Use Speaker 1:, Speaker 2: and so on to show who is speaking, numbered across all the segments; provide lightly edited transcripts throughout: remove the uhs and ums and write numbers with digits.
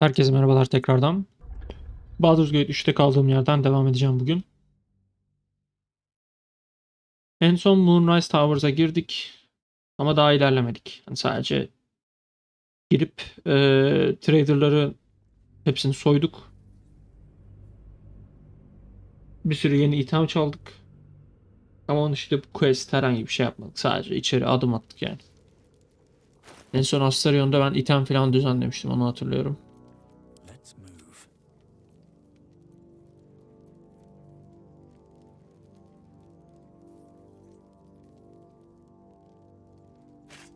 Speaker 1: Herkese merhabalar tekrardan. Baldur's Gate 3'te kaldığım yerden devam edeceğim bugün. En son Moonrise Towers'a girdik ama daha ilerlemedik. Yani sadece girip traderları hepsini soyduk. Bir sürü yeni item çaldık. Ama onun işte bu quest herhangi bir şey yapmadık. Sadece içeri adım attık yani. En son Astarion'da ben item falan düzenlemiştim, onu hatırlıyorum.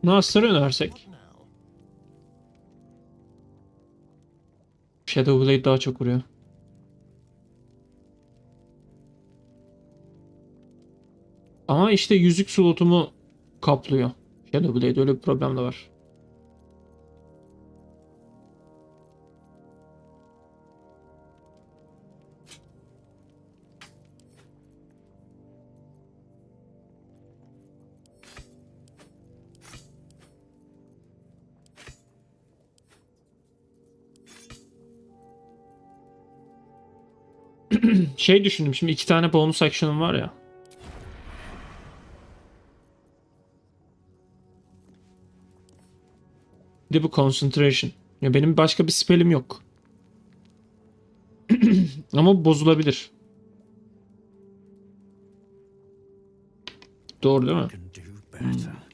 Speaker 1: Ne Astarion'a versek? Shadow Blade daha çok vuruyor. Ama işte yüzük slotumu kaplıyor. Shadow Blade, öyle bir problem de var. Şey düşündüm, şimdi iki tane bonus action'ım var ya. Bir de bu concentration. Ya benim başka bir spellim yok. Ama bu bozulabilir. Doğru değil mi?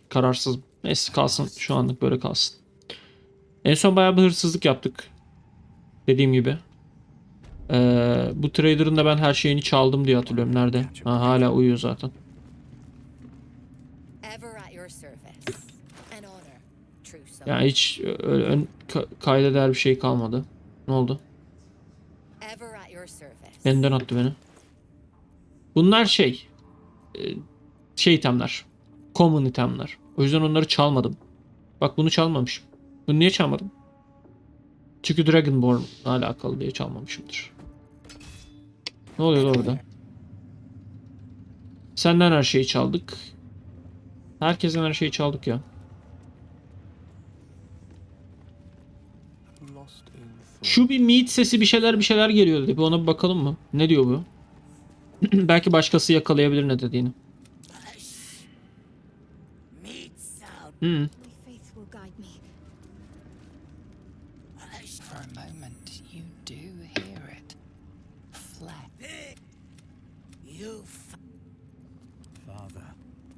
Speaker 1: Kararsız. Neyse kalsın. Şu anlık böyle kalsın. En son bayağı bir hırsızlık yaptık. Dediğim gibi. Bu trader'ın da ben her şeyini çaldım diye hatırlıyorum. Nerede? Ha, hala uyuyor zaten. Yani hiç kayda değer bir şey kalmadı. Ne oldu? Benden attı beni. Bunlar e, şey itemler. Common itemler. O yüzden onları çalmadım. Bak, bunu çalmamışım. Bunu niye çalmadım? Çünkü Dragonborn'la alakalı diye çalmamışımdır. Ne oluyor orada? Senden her şeyi çaldık. Herkesten her şeyi çaldık ya. Şu bir meat sesi, bir şeyler bir şeyler geliyor dedi. Bir ona bir bakalım mı? Ne diyor bu? Belki başkası yakalayabilir ne dediğini. Hmm.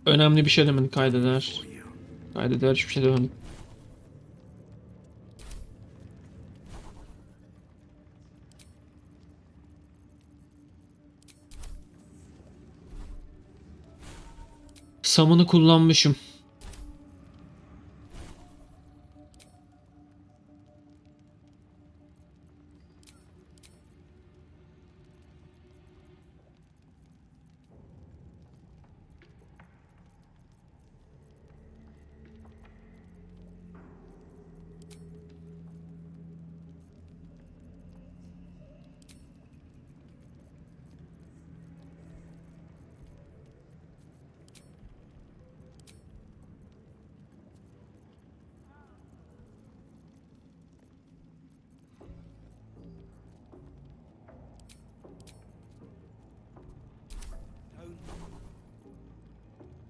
Speaker 1: Önemli bir şey demedik, kaydeder. Kaydeder, hiçbir şey demedik. Samını kullanmışım.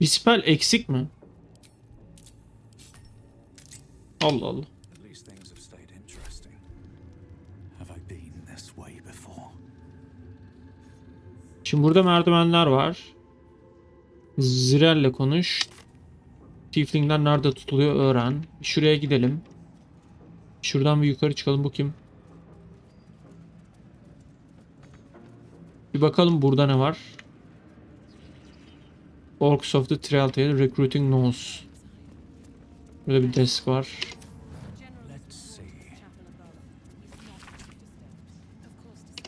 Speaker 1: Bir spell eksik mi? Allah Allah. Şimdi burada merdivenler var. Zirel'le konuş. Tieflingler nerede tutuluyor öğren. Şuraya gidelim. Şuradan bir yukarı çıkalım. Bu kim? Bir bakalım burada ne var. Orcs of the Telltale Recruiting Notes. Burada bir desk var.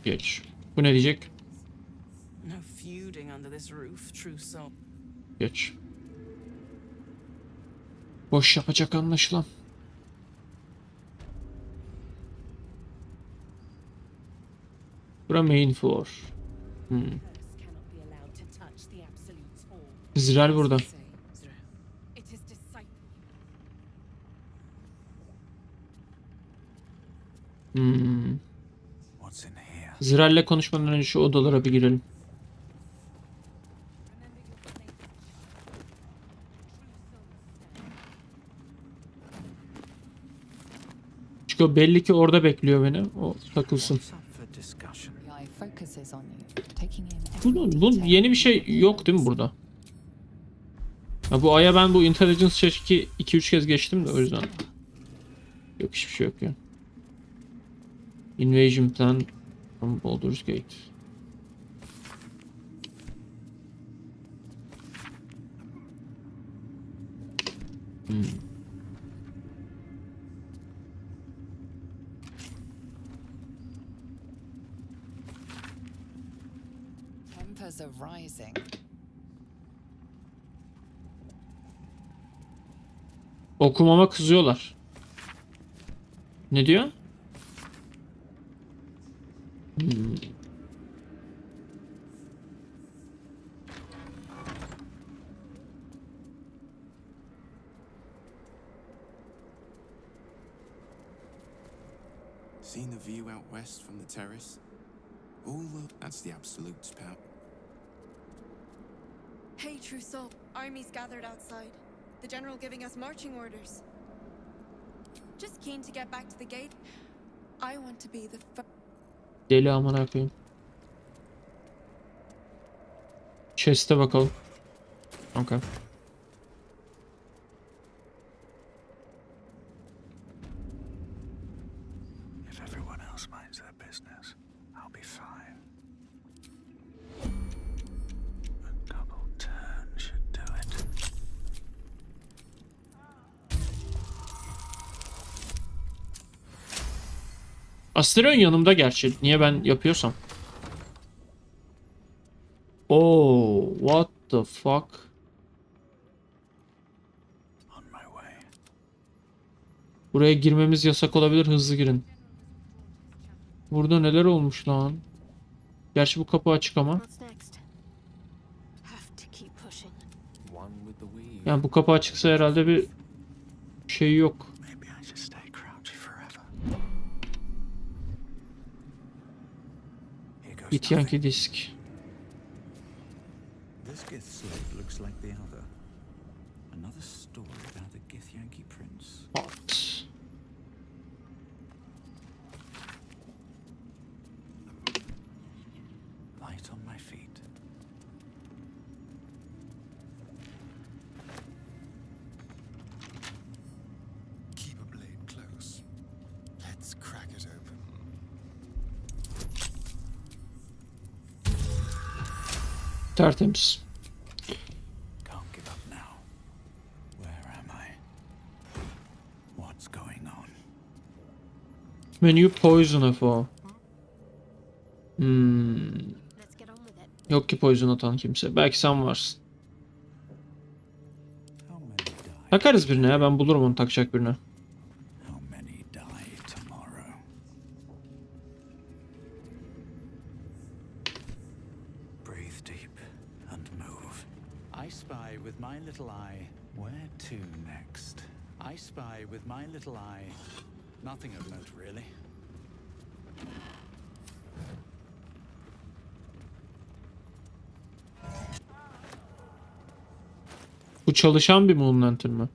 Speaker 1: Geç. Bu ne diyecek? Geç. Boş yapacak anlaşılan. Bura main floor. Zirel burada. Hmm. Ziral'le konuşmadan önce şu odalara bir girelim. Çünkü o belli ki orada bekliyor beni. O takılsın. Bu yeni bir şey yok değil mi burada? Ya bu aya ben bu intelligence check'i 2-3 kez geçtim de o yüzden. Yok, hiçbir şey yok ya. Invasion plan from Baldur's Gate.
Speaker 2: Tempers are rising.
Speaker 1: Okumama kızıyorlar. Ne diyor?
Speaker 3: Seen the view out west from the terrace? That's the absolute power.
Speaker 4: Hey, Trousseau. Armies gathered outside. The general giving us marching orders. Just keen to get back to the gate. I want to be the
Speaker 1: Deli amına koyayım. Chest'e bakalım. Okay.
Speaker 5: If everyone else minds their business, I'll be fine. A double turn should do it.
Speaker 1: Asterion yanımda gerçi. Niye ben yapıyorsam? Oh, what the fuck?
Speaker 5: On my way.
Speaker 1: Buraya girmemiz yasak olabilir. Hızlı girin. Burada neler olmuş lan? Gerçi bu kapı açık ama. Yani bu kapı açıksa herhalde bir şey yok.
Speaker 5: Maybe I should stay crouchy forever. Here goes
Speaker 1: Git
Speaker 5: nothing.
Speaker 1: Yankee disk.
Speaker 6: This Gith slate looks like the other. Another story about the Gith Yankee prince.
Speaker 1: What?
Speaker 6: Light on my feet.
Speaker 3: Keep a blade close. Let's crack it open.
Speaker 1: Tertemiz.
Speaker 6: Can't give up now. Where am I? What's going on?
Speaker 1: Menu poison for. Yok ki poison atan kimse. Belki sen varsın.
Speaker 6: How many die?
Speaker 1: Takarız birine ya. Ben bulurum onu takacak birine.
Speaker 6: How many die tomorrow? Breathe deep and move. I spy with my little eye. Where to next? I spy with my little eye. Nothing of note, really.
Speaker 1: Bu çalışan bir Moon Lantern mı?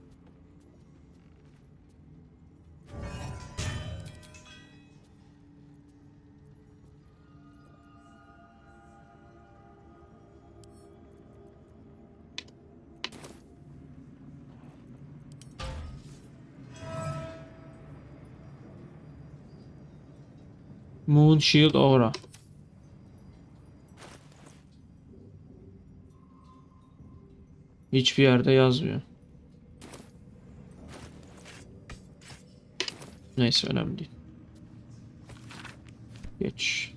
Speaker 1: Moon Shield Aura. Hiçbir yerde yazmıyor. Neyse, önemli değil. Geç.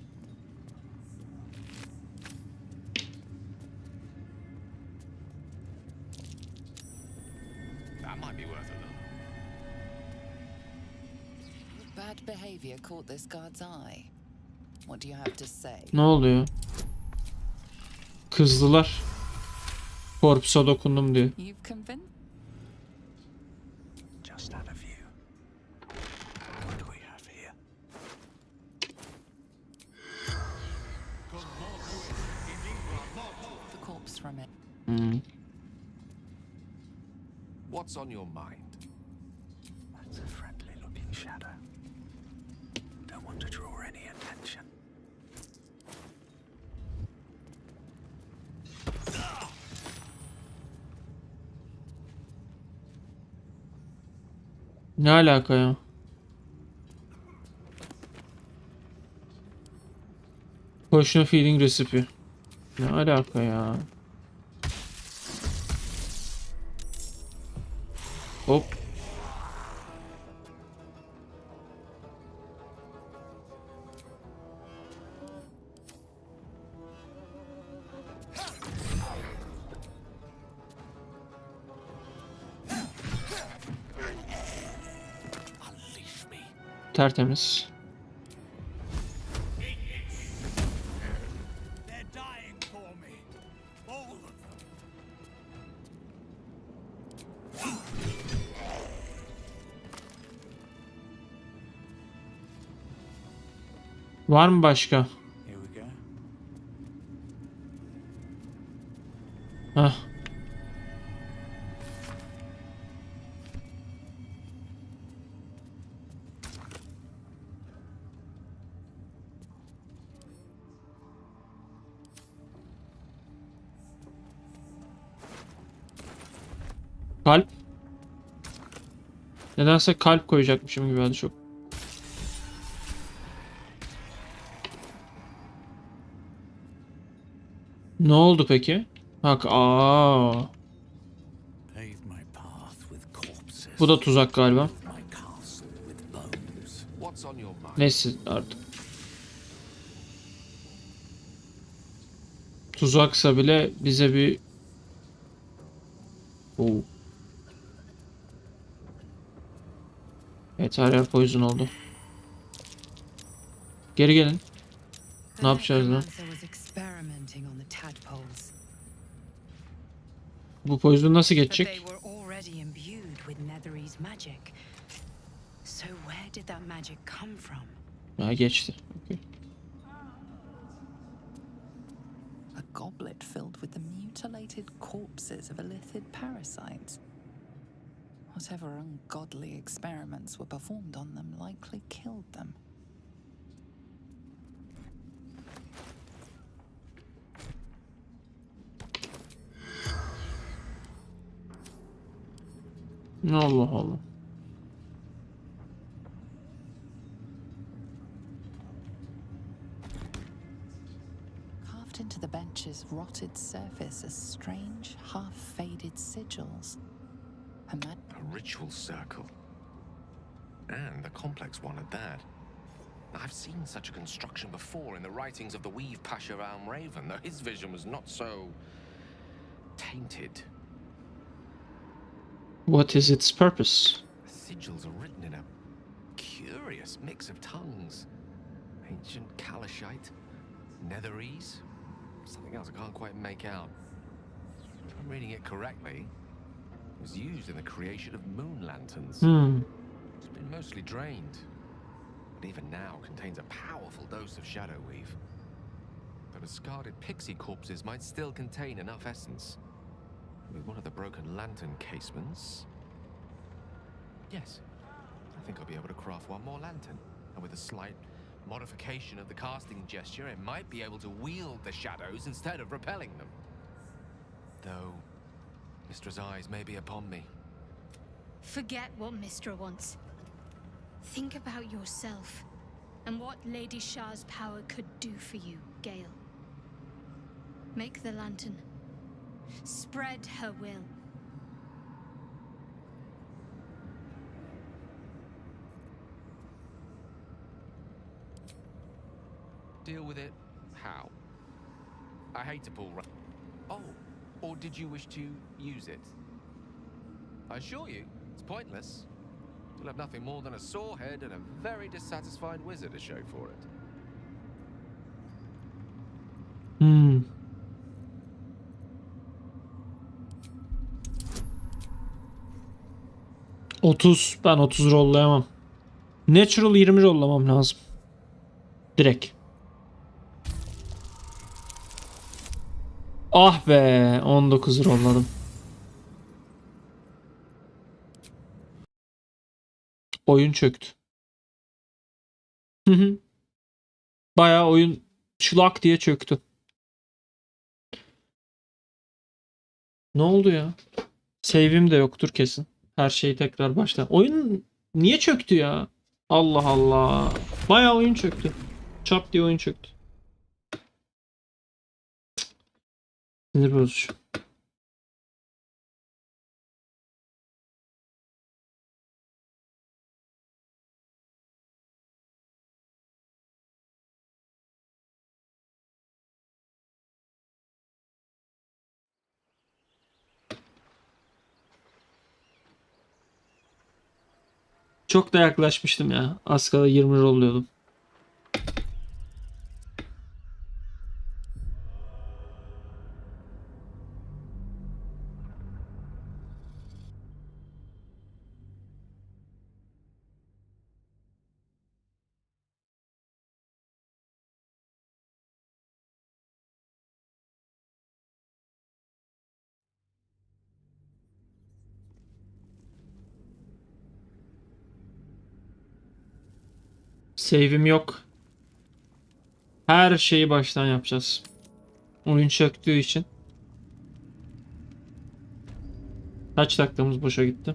Speaker 3: That might be worth a look.
Speaker 2: Bad behavior caught this guard's eye. What do you have to say?
Speaker 1: Ne oluyor? Kızdılar. Korpusa dokundum diye.
Speaker 2: You've convinced?
Speaker 5: Just out of view. What do we have here?
Speaker 3: What's on your mind?
Speaker 5: That's a friendly looking shadow. Don't want to draw any attention.
Speaker 1: Ne alaka ya? Potion feeding recipe. Ne alaka ya? Hop.
Speaker 6: Unleash me.
Speaker 1: Tertemiz.
Speaker 6: They're dying for me. All of them.
Speaker 1: Var mı başka?
Speaker 6: Here we go.
Speaker 1: Hah. Kalp. Nedense kalp koyacakmışım gibi hadi çok. Ne oldu peki? Bak
Speaker 6: Pave my path with corpses.
Speaker 1: bu da tuzak galiba.
Speaker 6: My castle with bones.
Speaker 3: What's on your mind?
Speaker 1: Neyse artık. Tuzaksa bile bize bir... Oo. Evet her yer poison oldu. Geri gelin. Ne yapacağız lan?
Speaker 2: was experimenting on the tadpoles,
Speaker 1: Bu poison nasıl
Speaker 2: but
Speaker 1: geçecek?
Speaker 2: they were already imbued with Netherese magic. So where did that magic come from?
Speaker 1: Ha geçti. Okay.
Speaker 2: A goblet filled with the mutilated corpses of illithid parasites. Whatever ungodly experiments were performed on them likely killed them.
Speaker 1: Allah Allah.
Speaker 2: Carved into the bench's rotted surface are strange, half-faded sigils. A
Speaker 3: A ritual circle. And a complex one at that. I've seen such a construction before in the writings of the Weave Pasha Al Raven, though his vision was not so tainted.
Speaker 1: What is its purpose?
Speaker 3: The sigils are written in a curious mix of tongues. Ancient Kalashite, Netherese, something else I can't quite make out. If I'm reading it correctly, it was used in the creation of moon lanterns. It's been mostly drained, but even now contains a powerful dose of shadow weave. The discarded pixie corpses might still contain enough essence. With one of the broken lantern casements. Yes, I think I'll be able to craft one more lantern. And with a slight modification of the casting gesture, it might be able to wield the shadows instead of repelling them. Though, Mistra's eyes may be upon me.
Speaker 7: Forget what Mistra wants. Think about yourself and what Lady Shah's power could do for you, Gale. Make the lantern. Spread her will.
Speaker 3: Deal with it how? I hate to pull Oh, or did you wish to use it? I assure you, it's pointless. You'll have nothing more than a sore head and a very dissatisfied wizard to show for it.
Speaker 1: Ben 30 rollayamam. Natural 20 rollamam lazım. Direkt. Ah be, 19 rolladım. Oyun çöktü. Hı hı. Bayağı oyun şlak diye çöktü. Ne oldu ya? Save'im de yoktur kesin. Her şeyi tekrar baştan. Oyun niye çöktü ya? Allah Allah. Bayağı oyun çöktü. Çap diye oyun çöktü. Sinir bozucu. Çok da yaklaşmıştım ya. Az kala 20 rolluyordum. Save'im yok. Her şeyi baştan yapacağız. Oyun çöktüğü için. Kaç dakikamız boşa gitti?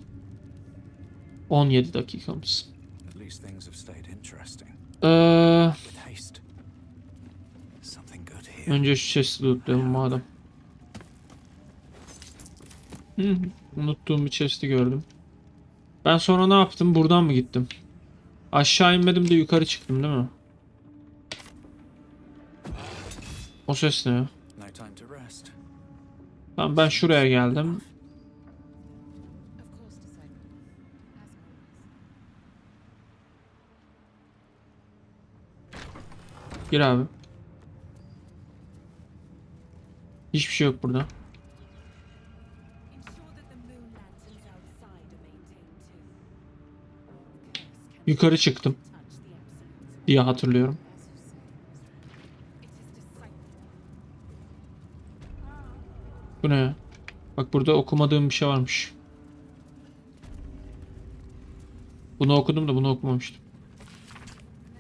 Speaker 1: 17 dakikamız.
Speaker 5: At least things have stayed interesting. With haste. Something good here.
Speaker 1: Önce şu chest'i lootlayalım madem. Unuttuğum bir chest'i gördüm. Ben sonra ne yaptım? Buradan mı gittim? Aşağı inmedim de yukarı çıktım değil mi? O ses ne ya?
Speaker 5: No time to rest.
Speaker 1: Tamam, ben şuraya geldim. Gir abi. Hiçbir şey yok burada.
Speaker 8: Ensure that the moon lanterns outside are maintained too.
Speaker 1: Yukarı çıktım
Speaker 8: Touch the episodes.
Speaker 1: diye hatırlıyorum.
Speaker 8: It is disciple.
Speaker 1: Bu ne ya? Bak burada okumadığım bir şey varmış. Bunu okudum da bunu okumamıştım.
Speaker 8: The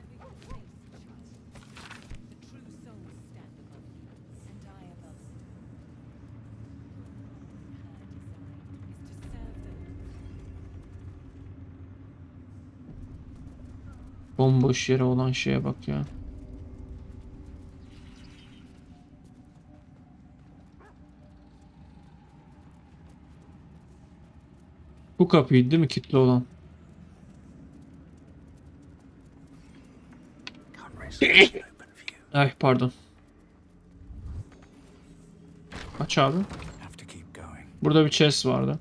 Speaker 8: true souls stand above you, and I above them. Her design is to serve them.
Speaker 1: Bomboş yere olan şeye bak ya. Bu kapıydı değil mi kilitli olan?
Speaker 5: Can't risk an open view.
Speaker 1: Ay pardon. Aç abi.
Speaker 5: Have to keep going.
Speaker 1: Burada bir chest vardı.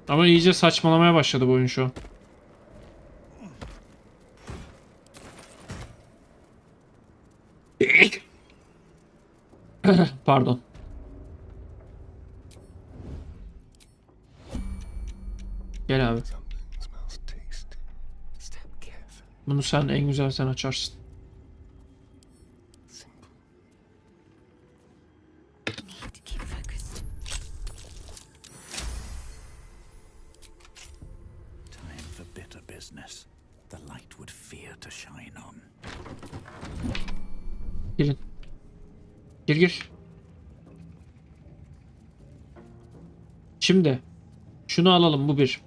Speaker 1: Ama iyice saçmalamaya başladı bu oyun şu an. Pardon. Gel abi.
Speaker 3: Something smells tasty. Step carefully.
Speaker 1: Bunu sen en güzel sen açarsın.
Speaker 3: Simple.
Speaker 2: Need to keep focused.
Speaker 5: Time for bitter business. The light would fear to shine on.
Speaker 1: Girin. Gir gir. Şimdi şunu alalım, bu bir.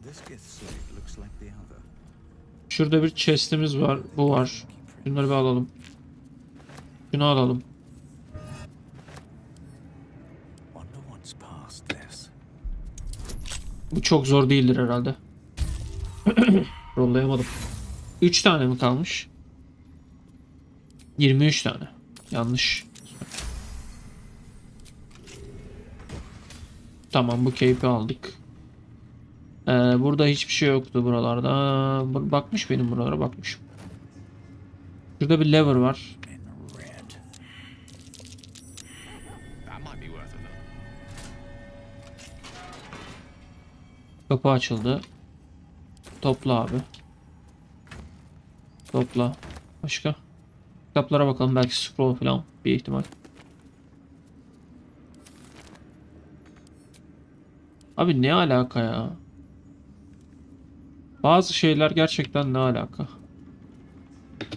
Speaker 5: This gift slate looks like the other.
Speaker 1: Şurada bir chest'imiz var. Bu var. Bunları bir alalım. Şunu alalım.
Speaker 5: Wonder what's past this.
Speaker 1: Bu çok zor değildir herhalde. Rollayamadım. 3 tane mi kalmış? 23 tane. Yanlış. Tamam, bu cape'i aldık. Burada hiçbir şey yoktu buralarda. Bakmış, benim buralara bakmışım. Şurada bir lever var.
Speaker 5: In red.
Speaker 3: That might be worth it though.
Speaker 1: Kapı açıldı. Topla abi. Topla. Başka? Kitaplara bakalım, belki scroll falan bir ihtimal. Abi ne alaka ya? Bazı şeyler gerçekten ne alaka?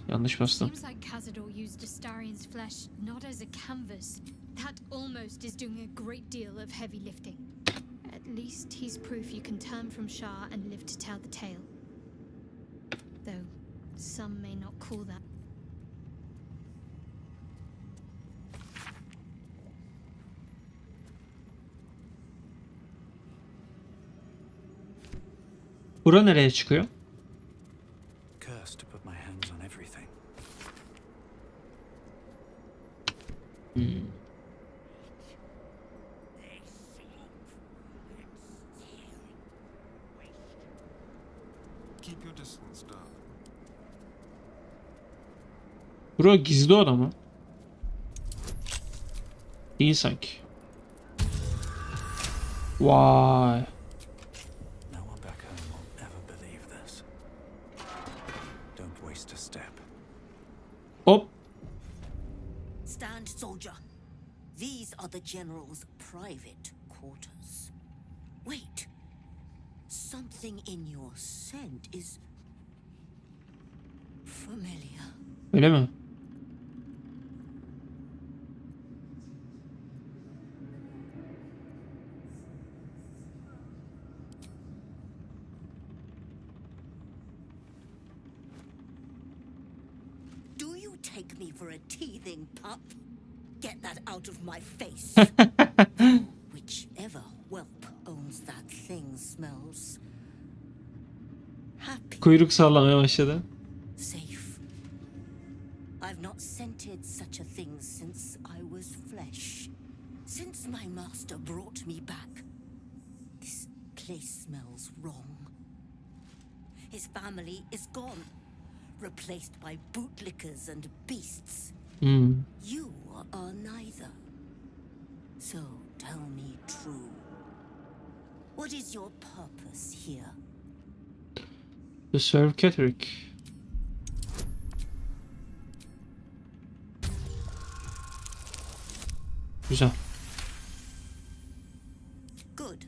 Speaker 1: Yanlış bastım.
Speaker 7: Seems like Cazador used Astarian's flesh not as a canvas. That almost is doing a great deal of heavy lifting. At least he's proof you can turn from Shah and live to tell the tale. Though some may not call that.
Speaker 1: Bura nereye çıkıyor?
Speaker 5: Cursed to put my hands on everything.
Speaker 3: Keep your distance, darling.
Speaker 1: Bura gizli oda mı? İyi sanki. Vay.
Speaker 5: No one back home will ever believe this. Don't waste a step.
Speaker 1: Hop.
Speaker 9: Stand, soldier. These are the general's private quarters. Wait. Something in your scent is familiar.
Speaker 1: Öyle mi?
Speaker 9: Do you take me for a teething pup? Get that out of my face. Whichever whelp owns that thing smells happy.
Speaker 1: Kuyruk sallamaya başladı.
Speaker 9: Safe. I've not scented such a thing since I was flesh. Since my master brought me back, this place smells wrong. His family is gone, replaced by bootlickers and beasts. You are neither. So tell me true. What is your purpose here?
Speaker 1: To serve Catterick. Güzel.
Speaker 9: Good.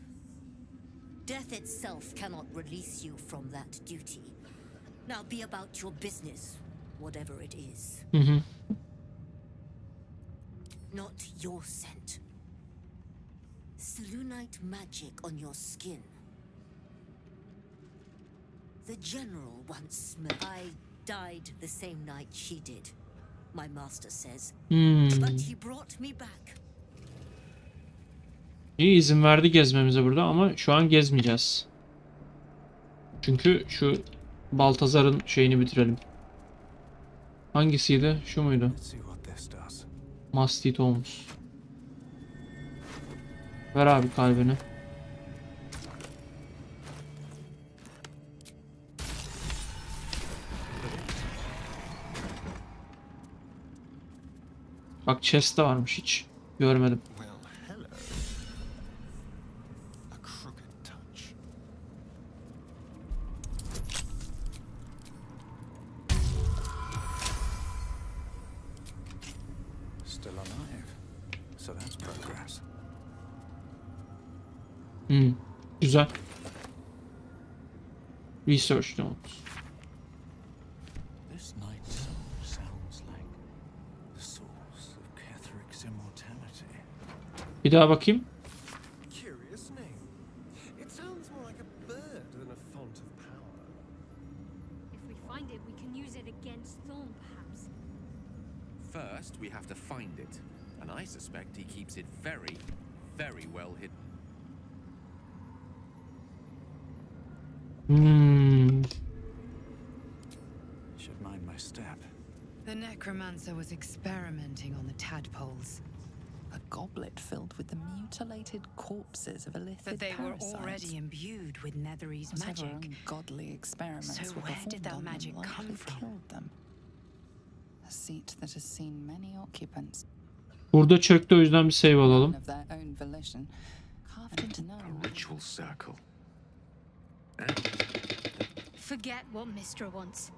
Speaker 9: Death itself cannot release you from that duty. Now be about your business, whatever it is. Not your scent. Selunite magic on your skin. The general once smelled. I died the same night she did, my master says. But he brought me back.
Speaker 1: İyi, izin verdi gezmemize burada ama şu an gezmeyeceğiz. Çünkü şu Baltazar'ın şeyini bitirelim. Hangisiydi? Şu muydu?
Speaker 5: Let's see what this does.
Speaker 1: Masti Tomes. Ver abi kalbini. Bak chest'te varmış, hiç görmedim.
Speaker 3: Well, hello. A crooked touch.
Speaker 5: Still alive. So that's progress.
Speaker 1: Güzel. Research notes.
Speaker 5: This night song sounds like the source of Catherick's immortality.
Speaker 1: Bir daha bakayım.
Speaker 3: Curious name. It sounds more like a bird than a font of power.
Speaker 7: If we find it, we can use it against Thorn, perhaps.
Speaker 10: First, we have to find it, and I suspect he keeps it very, very well hidden.
Speaker 5: Should mind my step.
Speaker 2: The necromancer was experimenting on the tadpoles. A goblet filled with the mutilated corpses of illithid
Speaker 11: But they were
Speaker 2: parasites.
Speaker 11: already imbued with Nethery's
Speaker 2: Whatever
Speaker 11: magic.
Speaker 2: ungodly experiments
Speaker 11: So
Speaker 2: were
Speaker 11: where
Speaker 2: performed
Speaker 11: did that
Speaker 2: on them
Speaker 11: magic come
Speaker 2: likely
Speaker 11: from?
Speaker 2: killed them. A seat that has seen many occupants.
Speaker 1: Burada çöktü, o yüzden bir save alalım.
Speaker 2: Of their own volition, carved into
Speaker 3: A
Speaker 2: stone.
Speaker 3: ritual circle.
Speaker 7: Forget what Mistra wants.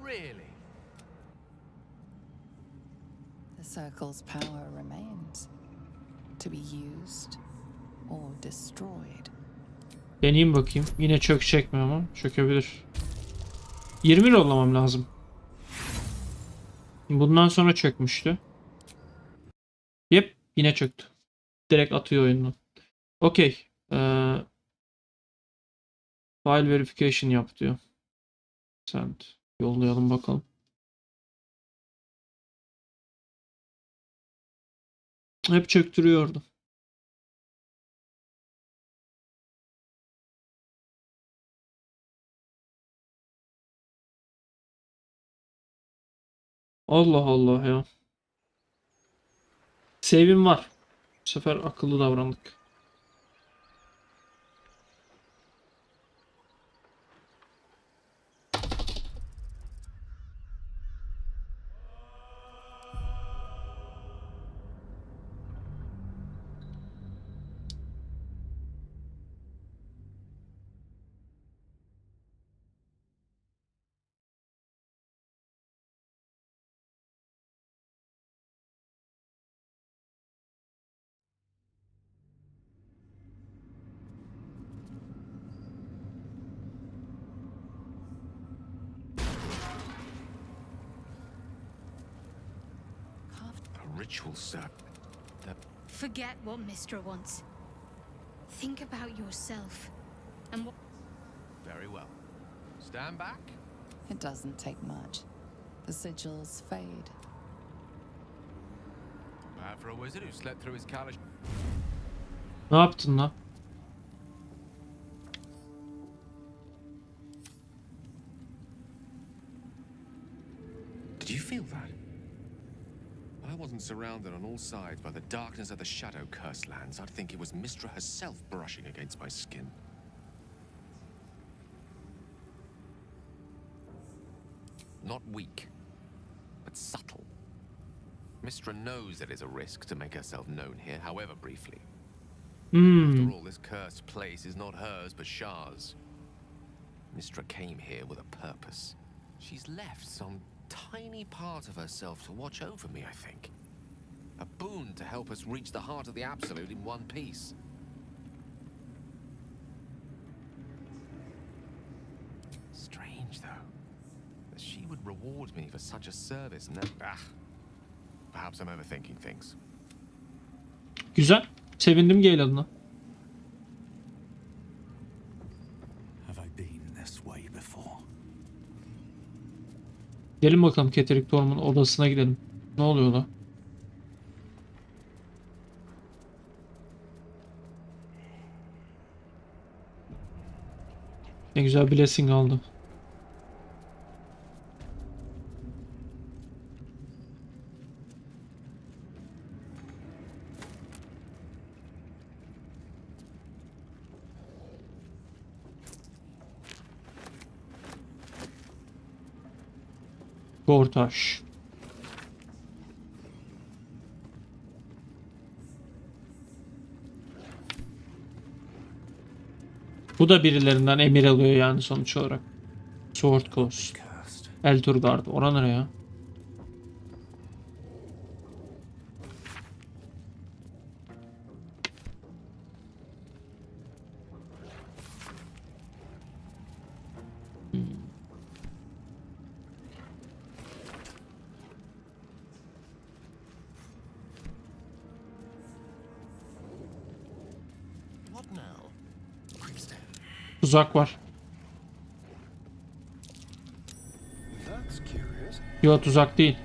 Speaker 3: Really?
Speaker 2: The circle's power remains to be used or destroyed.
Speaker 1: Deneyeyim bakayım. Yine çökecek mi ama? Çökebilir. 20 yollamam lazım. Bundan sonra çökmüştü. Yep. Yine çöktü. Direkt atıyor oyunu. Okey. File verification yap diyor. Send. Yollayalım bakalım. Hep çöktürüyordu. Allah Allah ya. Save'im var. Bu sefer akıllı davrandık.
Speaker 3: A ritual, sir.
Speaker 7: Forget what Mistra wants. Think about yourself and what.
Speaker 3: Very well. Stand back.
Speaker 2: It doesn't take much. The sigils fade.
Speaker 3: Bad for a wizard who slept through his Kalish.
Speaker 1: Ne yaptın lan?
Speaker 3: Did you feel that? I wasn't surrounded on all sides by the darkness of the Shadow Curse lands. I'd think it was Mistra herself brushing against my skin. Not weak, but subtle. Mistra knows there is a risk to make herself known here, however briefly. After all, this cursed place is not hers, but Shah's. Mistra came here with a purpose. She's left some tiny part of herself to watch over me, I think. A boon to help us reach the heart of the Absolute in one piece. Strange, though, that she would reward me for such a service and then... Perhaps I'm overthinking things.
Speaker 1: Güzel. Sevindim Gale adına.
Speaker 5: Have I been this way before?
Speaker 1: Gidelim bakalım Keterik Torm'un odasına gidelim. Ne oluyor da? Ne güzel blessing aldı. Gortaş. Bu da birilerinden emir alıyor yani sonuç olarak. Sword Coast. Elturgard. Ora nereye ya?
Speaker 3: What now?
Speaker 1: Tuzak var.
Speaker 3: That's curious.
Speaker 1: Yok tuzak değil.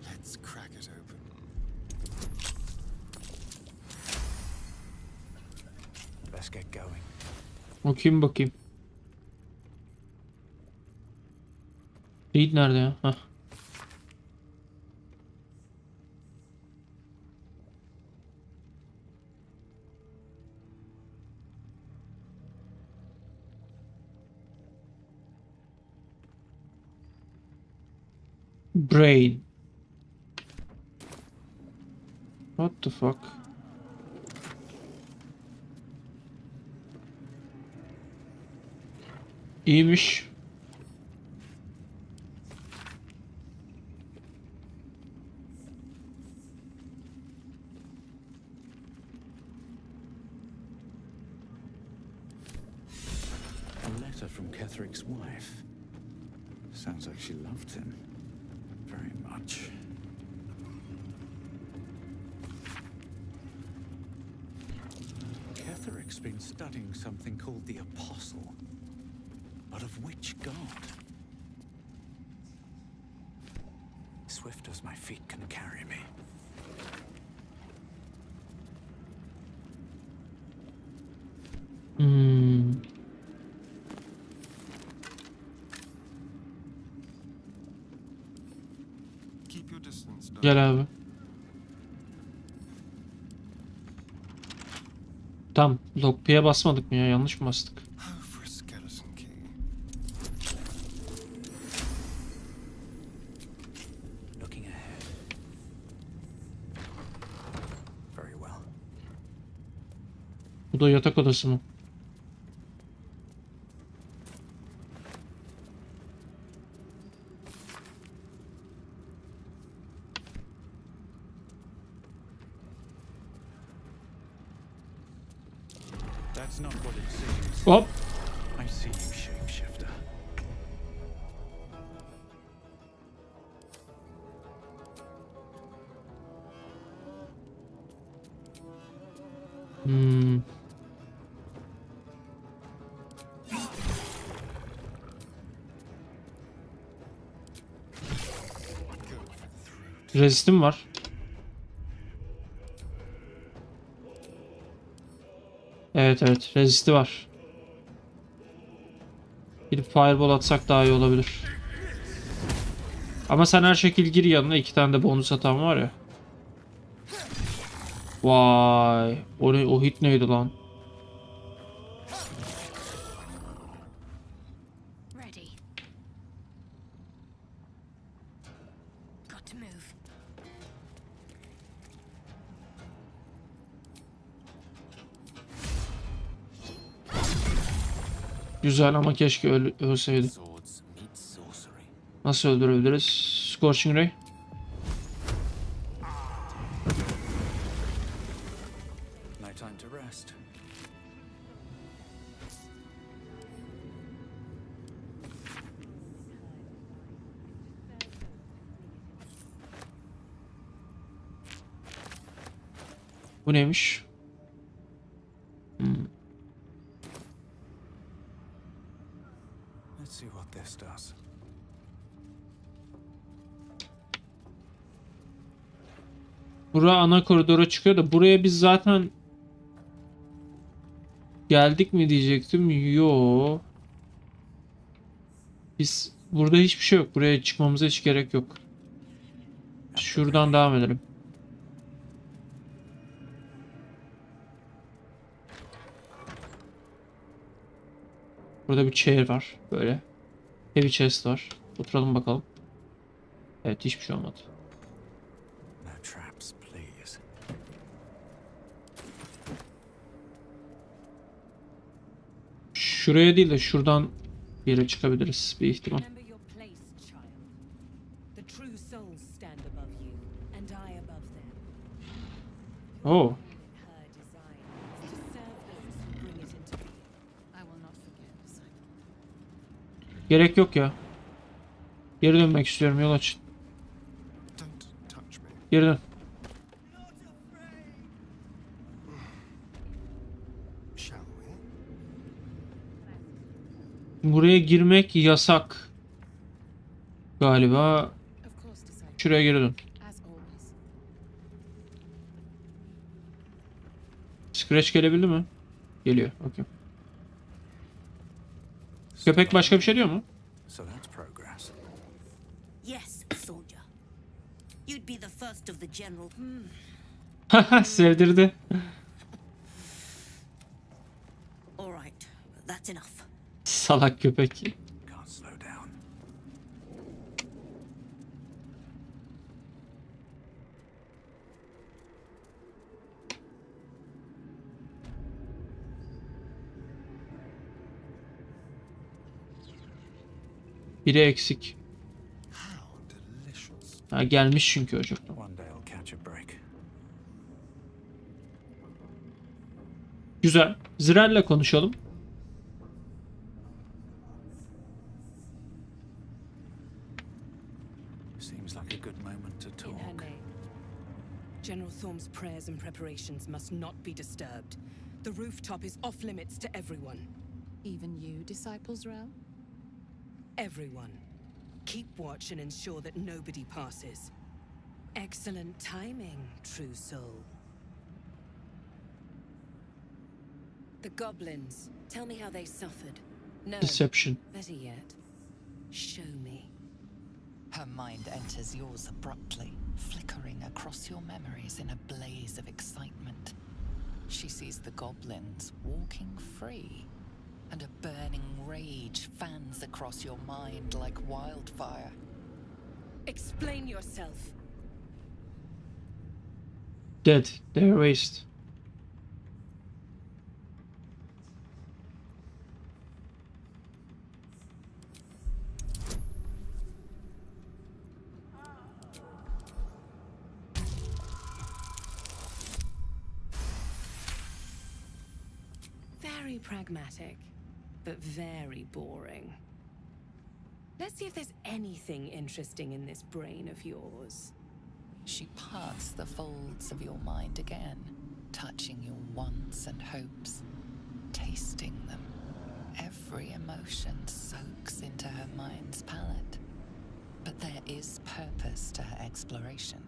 Speaker 3: Let's crack it open.
Speaker 5: Let's get going.
Speaker 1: Bakayım bakayım. Reed nerede ya? Heh. Brain. What the fuck? İyiymiş.
Speaker 6: letter from Ketherick's wife. Sounds like she loved him very much. Ketherick's been studying something called the Apostle. But of which god? Swift as my feet can carry me.
Speaker 3: Keep your distance, darling.
Speaker 1: Gel abi. Tam lockpick'e basmadık mı ya? Yanlış mı bastık?
Speaker 3: For a skeleton key.
Speaker 6: Looking ahead. Very well.
Speaker 1: Bu da yatak odası mı?
Speaker 6: That's not what it seems.
Speaker 1: Hop.
Speaker 6: I see you, shapeshifter.
Speaker 1: Resistim var. Evet evet, resisti var. Gidip fireball atsak daha iyi olabilir. Ama sen her şekil gir yanına, 2 tane de bonus atan var ya. Vay, o hit neydi lan?
Speaker 7: Ready. Got to move.
Speaker 1: Güzel ama keşke ölseydi.
Speaker 3: Swords meet sorcery.
Speaker 1: Nasıl öldürebiliriz? Scorching Ray.
Speaker 6: No time to rest.
Speaker 1: Bu neymiş?
Speaker 6: Let's see what this does.
Speaker 1: Bura ana koridora çıkıyor da buraya biz zaten geldik mi diyecektim. Yo. Biz burada hiçbir şey yok. Buraya çıkmamıza hiç gerek yok. Şuradan devam edelim. Burada bir chair var. Böyle. Heavy chest var. Oturalım bakalım. Evet, hiçbir şey olmadı.
Speaker 6: No traps, please.
Speaker 1: Şuraya değil de şuradan bir yere çıkabiliriz bir ihtimal.
Speaker 8: Remember your place, child. The true souls stand above you, and I above them.
Speaker 1: Oo.
Speaker 8: Her design is to serve those who bring it into being. I will not forget, disciple.
Speaker 1: Gerek yok ya. Geri dönmek istiyorum, yol açın.
Speaker 3: Don't touch me.
Speaker 1: Geri dön.
Speaker 3: Shall we?
Speaker 1: Buraya girmek yasak. Galiba.
Speaker 8: Of course, disciple.
Speaker 1: Şuraya geri dön.
Speaker 8: As always.
Speaker 1: Scratch gelebildi mi? Geliyor. Okey. Köpek başka bir şey diyor mu?
Speaker 6: So that's progress.
Speaker 9: Yes, soldier. You'd be the first of the general.
Speaker 1: Haha, sevdirdi.
Speaker 9: All right, that's enough.
Speaker 1: Salak köpek.
Speaker 6: Can't slow down.
Speaker 1: Biri eksik.
Speaker 3: How delicious.
Speaker 1: Ha, gelmiş çünkü o çoktan.
Speaker 6: One day I'll catch a break.
Speaker 1: Güzel. Zirel'le konuşalım.
Speaker 8: preparations must not be disturbed. The rooftop is off limits to everyone.
Speaker 2: Even you, Disciples Row?
Speaker 8: Everyone. Keep watch and ensure that nobody passes. Excellent timing, true soul. The goblins. Tell me how they suffered. No.
Speaker 1: Deception.
Speaker 8: Better yet, show me.
Speaker 2: Her mind enters yours abruptly, flickering across your memories in a blaze of excitement. She sees the goblins walking free, and a burning rage fans across your mind like wildfire.
Speaker 8: Explain yourself.
Speaker 1: Dead. They erased.
Speaker 8: Very pragmatic, but very boring. Let's see if there's anything interesting in this brain of yours.
Speaker 2: She parts the folds of your mind again, touching your wants and hopes, tasting them. Every emotion soaks into her mind's palate. But there is purpose to her exploration.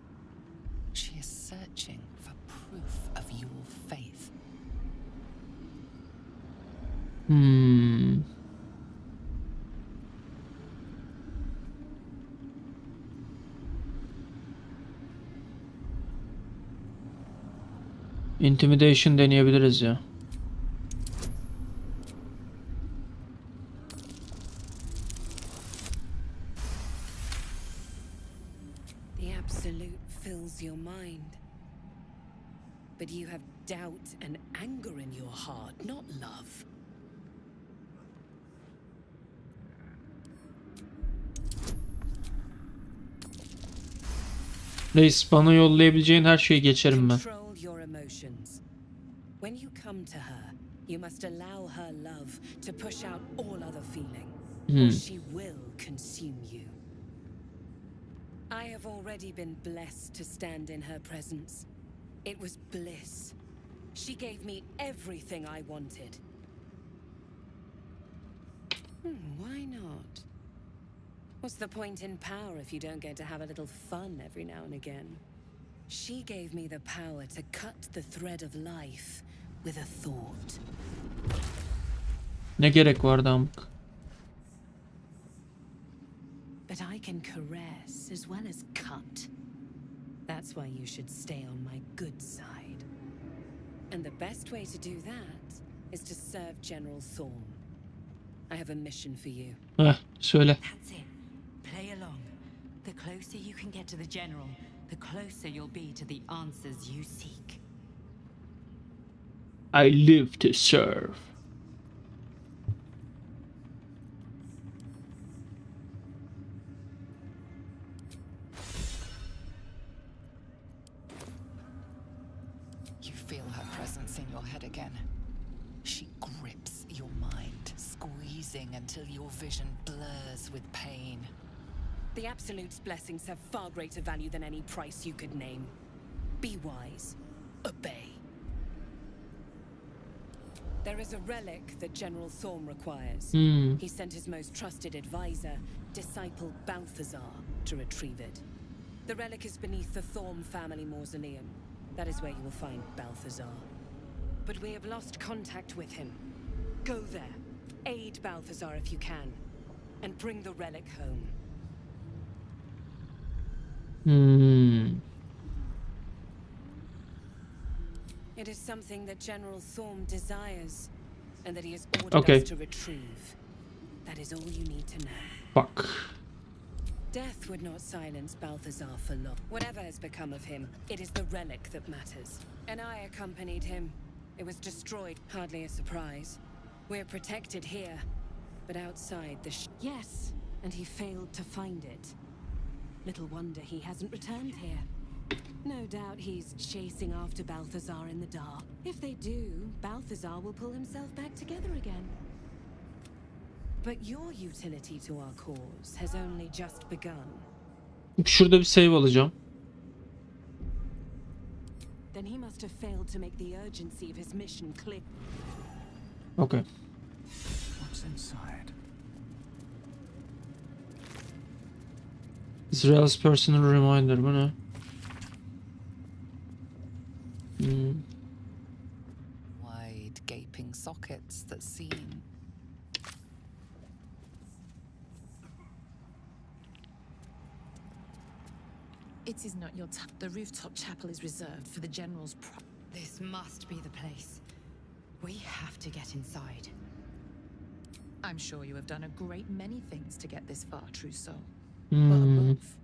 Speaker 2: She is searching for proof of your faith.
Speaker 1: Intimidation deneyebiliriz ya.
Speaker 8: The absolute fills your mind. But you have doubt and anger in your heart, not love.
Speaker 1: Reis, bana yollayabileceğin her şeyi geçerim ben.
Speaker 8: Control your emotions. When you come to her, you must allow her love to push out all other feeling, or she will consume you. I have already been blessed to stand in her presence. It was bliss. She gave me everything I wanted. Why not? What's the point in power if you don't get to have a little fun every now and again? She gave me the power to cut the thread of life with a thought.
Speaker 1: Ne gerek vardı amk?
Speaker 8: But I can caress as well as cut. That's why you should stay on my good side. And the best way to do that is to serve General Thorm. I have a mission for you.
Speaker 1: Söyle.
Speaker 11: That's it. Play along. The closer you can get to the General, the closer you'll be to the answers you seek.
Speaker 1: I live to serve.
Speaker 2: You feel her presence in your head again. She grips your mind, squeezing until your vision blurs with pain.
Speaker 8: The Absolute's blessings have far greater value than any price you could name. Be wise. Obey. There is a relic that General Thorm requires. He sent his most trusted advisor, disciple Balthazar, to retrieve it. The relic is beneath the Thorm family mausoleum. That is where you will find Balthazar. But we have lost contact with him. Go there. Aid Balthazar if you can. And bring the relic home. It is something that General Thorm desires, and that he has ordered us to retrieve. That is all you need to know.
Speaker 1: Fuck.
Speaker 8: Death would not silence Balthazar for long. Whatever has become of him, it is the relic that matters. And I accompanied him. It was destroyed. Hardly a surprise. We're protected here, but outside the Yes, and he failed to find it. Little wonder he hasn't returned here. No doubt he's chasing after Balthazar in the dark. If they do, Balthazar will pull himself back together again. But your utility to our cause has only just begun.
Speaker 1: Şurada bir save alacağım.
Speaker 8: Then he must have failed to make the urgency of his mission clear.
Speaker 1: Okay.
Speaker 5: What's inside?
Speaker 1: Israel's personal reminder. Bu ne?
Speaker 2: Wide, gaping sockets that seem...
Speaker 12: It is not your time. The rooftop chapel is reserved for the general's
Speaker 11: This must be the place. We have to get inside.
Speaker 12: I'm sure you have done a great many things to get this far, Trousseau. But above,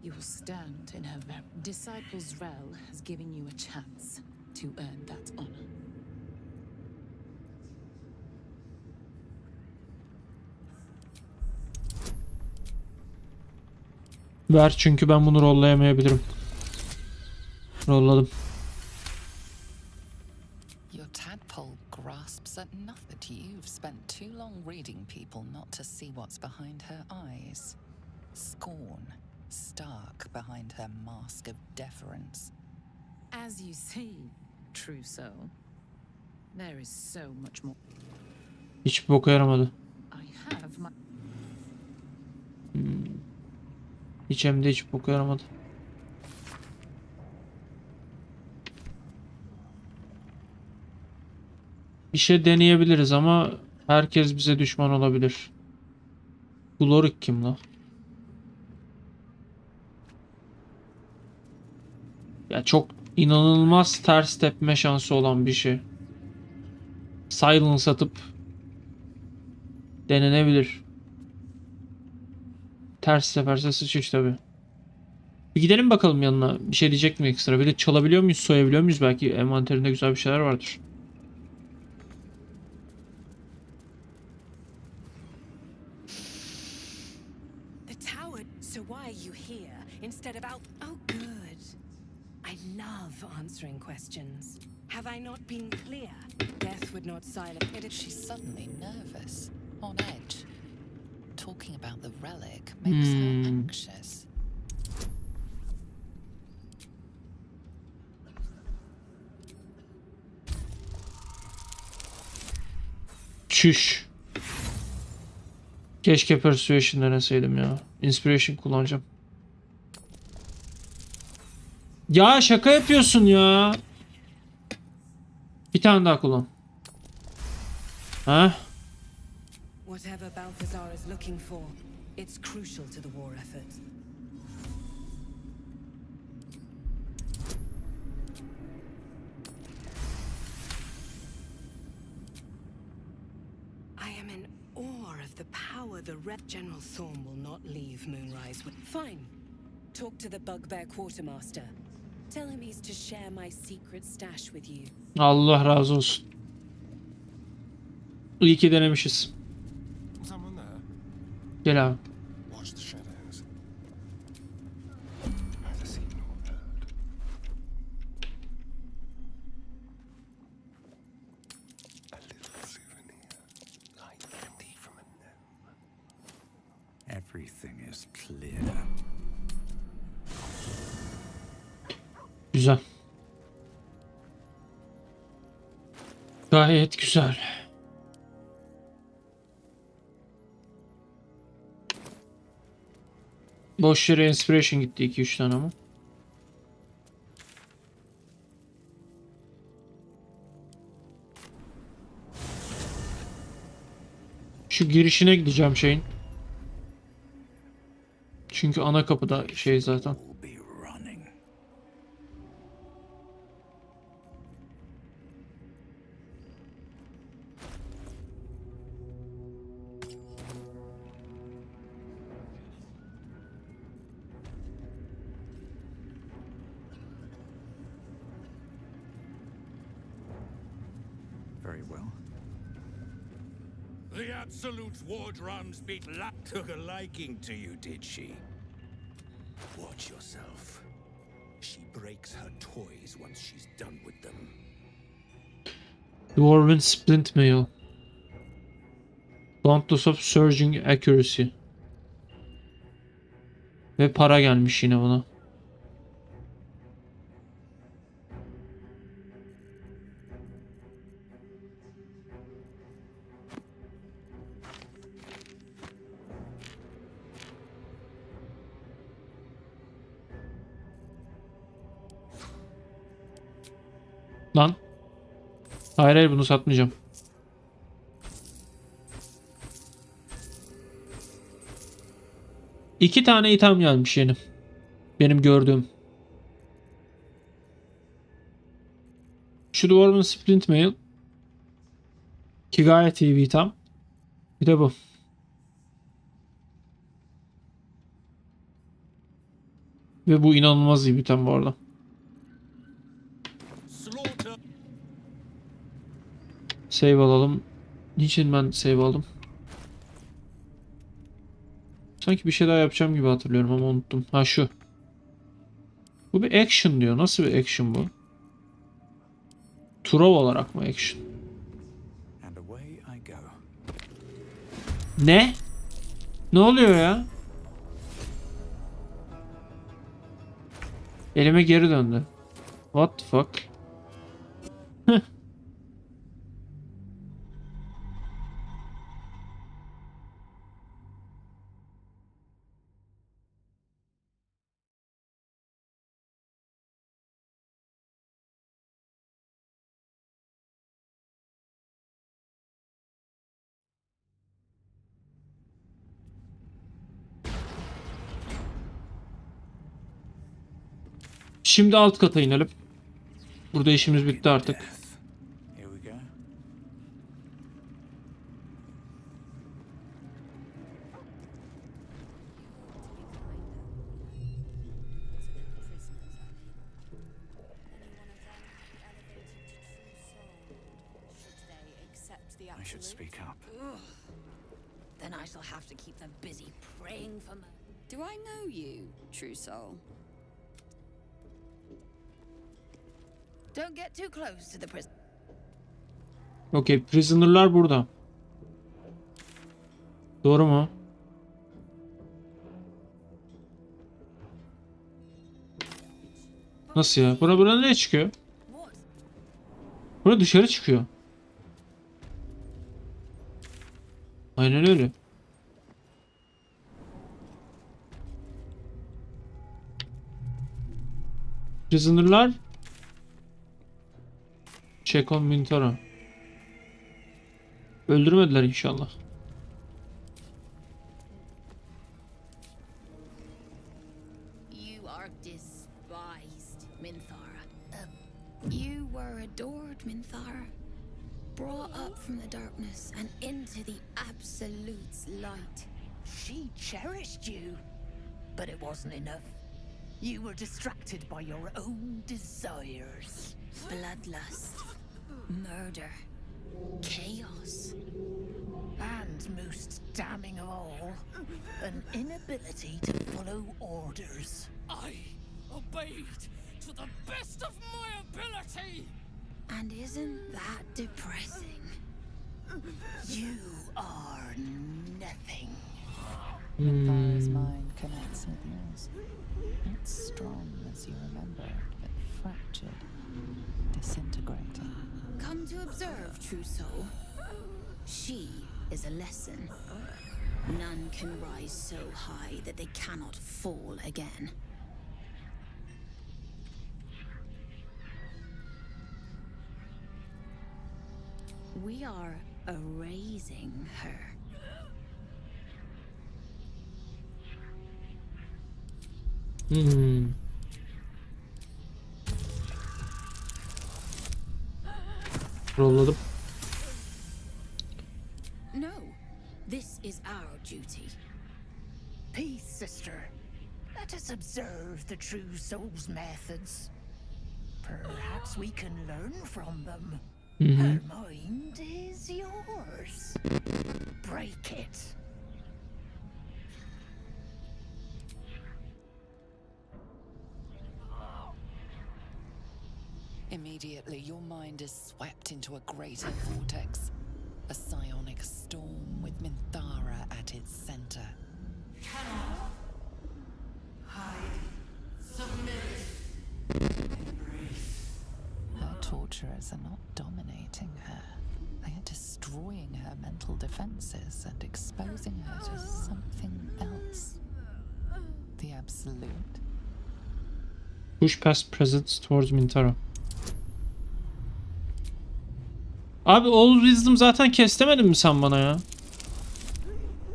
Speaker 12: you will stand in her disciples' Rel has given you a chance to earn that honor.
Speaker 1: Ver, çünkü ben bunu rollayamayabilirim. Rolladım.
Speaker 2: Your tadpole grasps at nothing. You've spent too long reading people not to see what's behind her eyes. Scorn, stark behind her mask of deference.
Speaker 12: As you see, Trousseau, there is so much more.
Speaker 1: Hiç boka yaramadı.
Speaker 12: I have my...
Speaker 1: Hiç hem de hiç boka yaramadı. Bir şey deneyebiliriz ama herkes bize düşman olabilir. Glorik kim la? Ya çok inanılmaz ters tepme şansı olan bir şey. Silence atıp denenebilir. Ters teperse sıçış tabi. Bir gidelim bakalım yanına. Bir şey diyecek mi ekstra? Bir de çalabiliyor muyuz, soyabiliyor muyuz? Belki envanterinde güzel bir şeyler vardır.
Speaker 8: The tower. So why are you here instead of out? Oh, good. I love answering questions. Have I not been clear? Death would not silence.
Speaker 2: She's suddenly nervous, on edge. Talking about the relic makes her anxious.
Speaker 1: Çüş. Keşke Persuasion deneseydim ya. Inspiration kullanacağım. Ya şaka yapıyorsun ya. Bir tane daha kullan. Ha?
Speaker 8: Whatever Balthazar is looking for, it's crucial to the war effort. I am in awe of the power the Red General Thorn will not leave Moonrise with. Fine. Talk to the Bugbear Quartermaster. Tell him he's to share my secret stash with you.
Speaker 1: Allah razı olsun. İyi ki denemişiz. Gel abi.
Speaker 5: Everything is clear.
Speaker 1: Güzel. Gayet güzel. Boş yere inspiration gitti 2-3 tane ama. Şu girişine gideceğim şeyin. Çünkü ana kapıda şey zaten.
Speaker 5: Very well.
Speaker 13: The Absolute's war drums beat took a liking to you, did she? Watch yourself. She breaks her toys once she's done with them.
Speaker 1: Dwarven Splint Mail. Boundless of Surging Accuracy. Ve para gelmiş yine buna. Hayır hayır, bunu satmayacağım. İki tane itham gelmiş yeni. Benim gördüğüm. Şu Dwarven Splint Mail. Ki gayet iyi bir itham. Bir de bu. Ve bu inanılmaz iyi bir itham bu arada. Save alalım. Niçin ben save aldım? Sanki bir şey daha yapacağım gibi hatırlıyorum ama unuttum. Ha şu. Bu bir action diyor. Nasıl bir action bu? Turov olarak mı action? Ne? Ne oluyor ya? Elime geri döndü. What the fuck? Şimdi alt kata inelim. Burada işimiz bitti artık.
Speaker 6: I should speak up.
Speaker 9: Then I shall have to keep them busy praying for me. Do I know you, true soul? Don't get too close to the prison.
Speaker 1: Okey, prisoner'lar burada. Doğru mu? Nasıl ya? Bura nereye çıkıyor? Bura dışarı çıkıyor. Aynen öyle. Prisoner'lar check on Mintaro. Öldürmediler inşallah.
Speaker 7: You are despised, Minthara. You were adored, Minthara. Brought up from the darkness and into the Absolute's light.
Speaker 14: She cherished you, but it wasn't enough. You were distracted by your own desires.
Speaker 7: Bloodlust, murder, chaos.
Speaker 14: And most damning of all, an inability to follow orders.
Speaker 13: I obeyed to the best of my ability!
Speaker 7: And isn't that depressing?
Speaker 14: You are nothing.
Speaker 2: Minthara's mind connects with yours. Not strong as you remembered, but fractured, disintegrating.
Speaker 7: Come to observe, true soul. She is a lesson. None can rise so high that they cannot fall again. We are erasing her.
Speaker 1: Rolladım.
Speaker 7: No, this is our duty.
Speaker 14: Peace, sister. Let us observe the true soul's methods. Perhaps we can learn from them. Her mind is yours. Break it.
Speaker 2: Immediately, your mind is swept into a greater vortex. A psionic storm with Minthara at its center.
Speaker 14: Hide. Submit.
Speaker 2: Her torturers are not dominating her. They are destroying her mental defenses and exposing her to something else. The Absolute.
Speaker 1: Push past presence towards Mintaro. Abi Old Wisdom zaten kes demedin mi sen bana ya?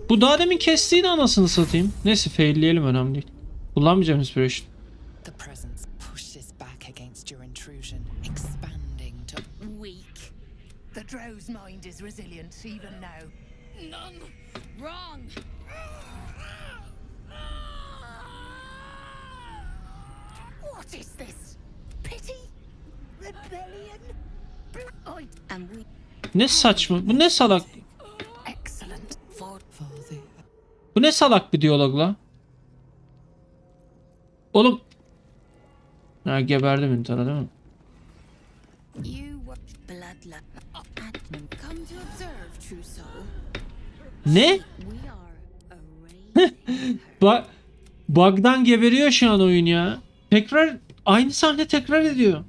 Speaker 1: Bu daha demin kestiydi anasını satayım. Neyse failleyelim, önemli değil. Kullanmayacağım inspiration.
Speaker 2: The presence pushes back against your intrusion, expanding to
Speaker 14: Weak. The Drow's mind is resilient even now.
Speaker 7: None wrong.
Speaker 14: What is this? Pity? Rebellion? And we
Speaker 1: Ne saçma. Bu ne salak.
Speaker 14: excellent for
Speaker 2: the
Speaker 1: Bu ne salak bir diyalog la. Oğlum. Ha, geberdim intihara değil mi?
Speaker 14: you were bloodline. Come to observe, true soul.
Speaker 1: Ne?
Speaker 14: We are
Speaker 1: Bug'dan geberiyor şu an oyun ya. Tekrar aynı sahne tekrar ediyor.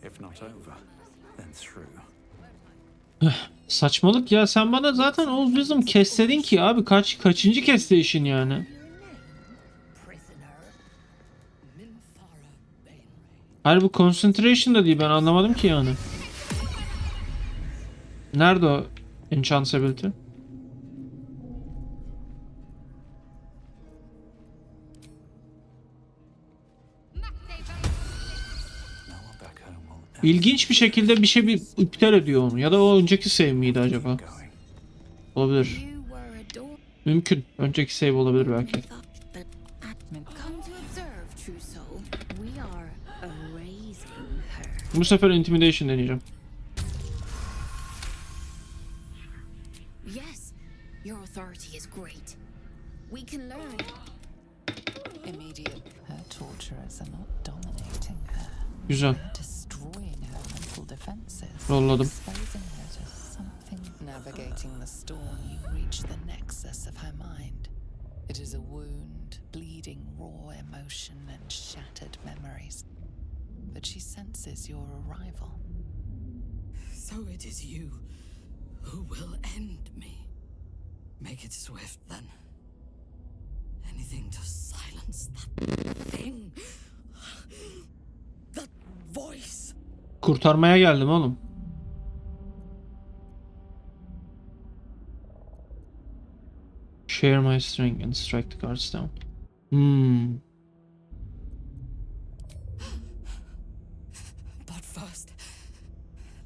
Speaker 5: If not over, then through.
Speaker 1: Saçmalık ya, sen bana zaten Old Wisdom kes dedin ki abi, kaçıncı keste işin yani? Hayır, bu concentration da değil, ben anlamadım ki yani. Nerede o enchant ability? İlginç bir şekilde bir iptal ediyor onu. Ya da o önceki save miydi acaba? Olabilir. Mümkün. Önceki save olabilir belki.
Speaker 14: Come to observe, true soul. We are erasing her.
Speaker 1: Bu sefer intimidation deneyeceğim.
Speaker 14: Yes, your authority is great. We can learn.
Speaker 2: immediate. Her torturers are not dominating her.
Speaker 1: Güzel.
Speaker 2: Destroying her mental defenses.
Speaker 1: Rolladım.
Speaker 2: Exposing her to something. Navigating the storm, you reach the nexus of her mind. It is a wound, bleeding raw emotion and shattered memories. But she senses your arrival.
Speaker 15: So it is you who will end me. Make it swift then. Anything to silence that thing. That voice.
Speaker 1: Kurtarmaya geldim oğlum. Share my strength and strike the guards down.
Speaker 15: But first,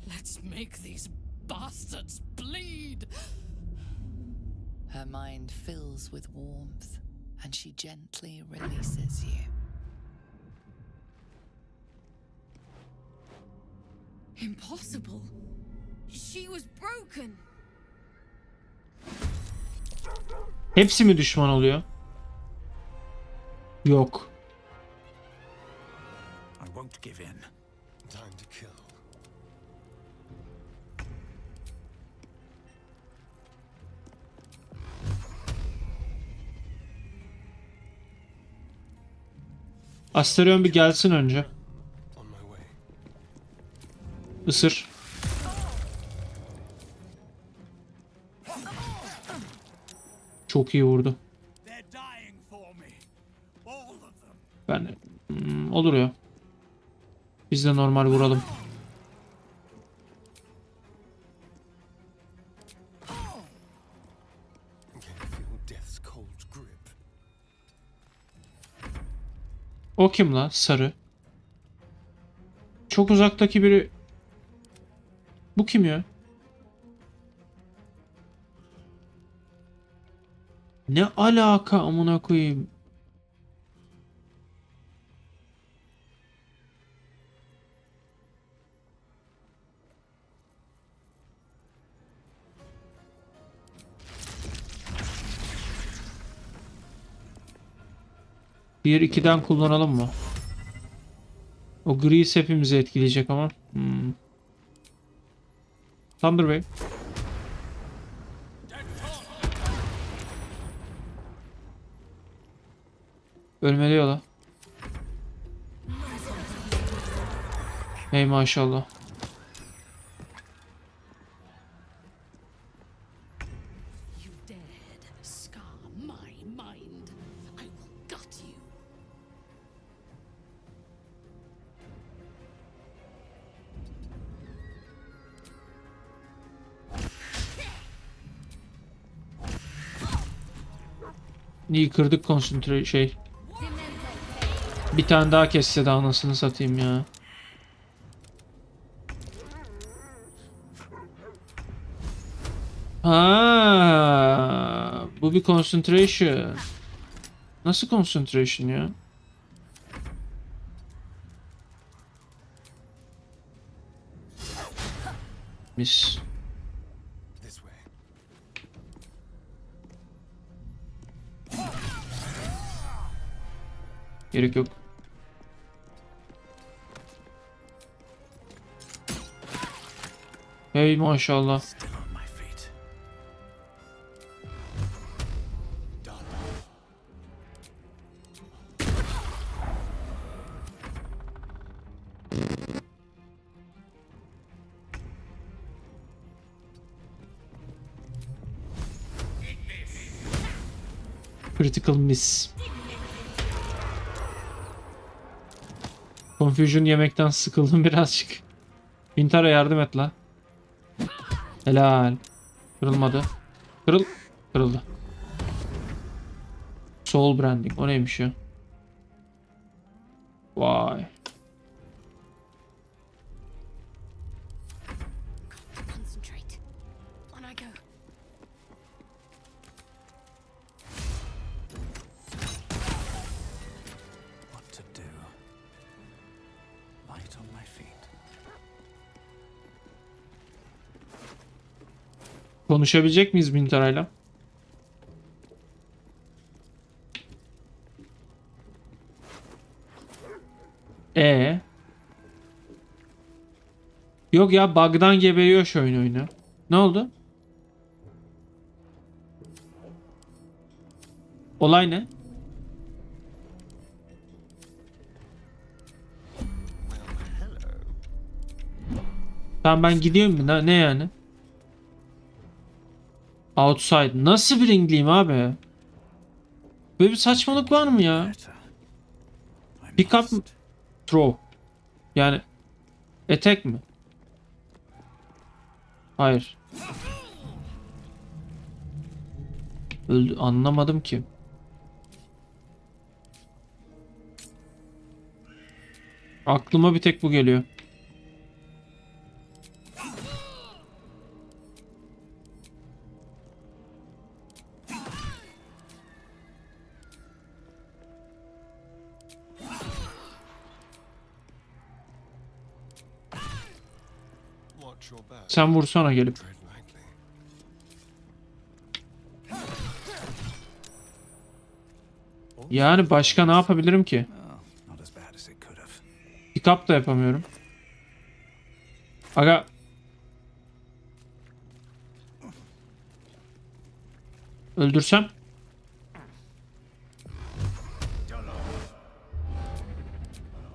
Speaker 15: let's make these bastards bleed.
Speaker 2: Her mind fills with warmth, and she gently releases you.
Speaker 7: Impossible. She was broken.
Speaker 1: Hepsi mi düşman oluyor? Yok.
Speaker 5: I won't give in.
Speaker 13: Time to kill.
Speaker 1: Asterion bir gelsin önce.
Speaker 13: On my way.
Speaker 1: Isır. Çok iyi vurdu. Ben olur ya. Biz de normal vuralım. O kim la? Sarı. Çok uzaktaki biri. Bu kim ya? Ne alaka amına koyayım? Diğer 2'den kullanalım mı? O Grease hepimizi etkileyecek ama. Thunder Bey. Ölmeli yola. Hey maşallah.
Speaker 14: You dared scar my mind. I will gut you.
Speaker 1: İyi kırdık konsantre şey. Bir tane daha kesse de anasını satayım ya. Ha, bu bir concentration. Nasıl concentration ya? Mis. Gerek yok. Hey maşallah. Critical miss. Confusion yemekten sıkıldım birazcık. Bintara yardım et la. Helal. Kırılmadı. Kırıldı. Soul branding. O neymiş ya? Vay.
Speaker 14: Concentrate. On I go.
Speaker 5: What to do? Light on my feet.
Speaker 1: Konuşabilecek miyiz Bintara'yla? Yok ya, bug'dan geberiyor şu oyunu. Ne oldu? Olay ne? Tamam ben gidiyorum mu? Ne yani? Outside. Nasıl bir ringliyim abi? Böyle bir saçmalık var mı ya? Pick up throw. Yani attack mi? Hayır. Öldü, anlamadım ki. Aklıma bir tek bu geliyor. Sen vursana gelip. Yani başka ne yapabilirim ki? Pick up da yapamıyorum. Aga. Öldürsem?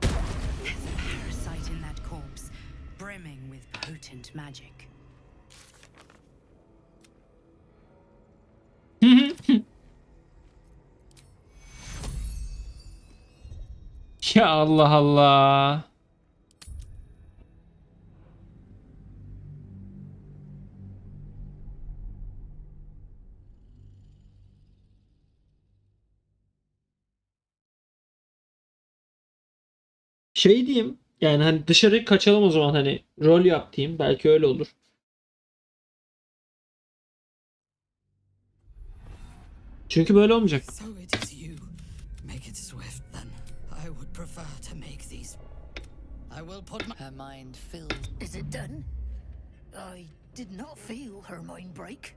Speaker 11: Parasite in that corpse, brimming with potent magic.
Speaker 1: Ya Allah Allah. Şey diyeyim. Yani hani dışarı kaçalım o zaman, hani rol yap diyeyim. Belki öyle olur. Çünkü böyle olmayacak.
Speaker 15: So it is you. Make it swift then. I would prefer to make these. I will put my.
Speaker 2: Her mind filled.
Speaker 14: Is it done? I did not feel her mind break.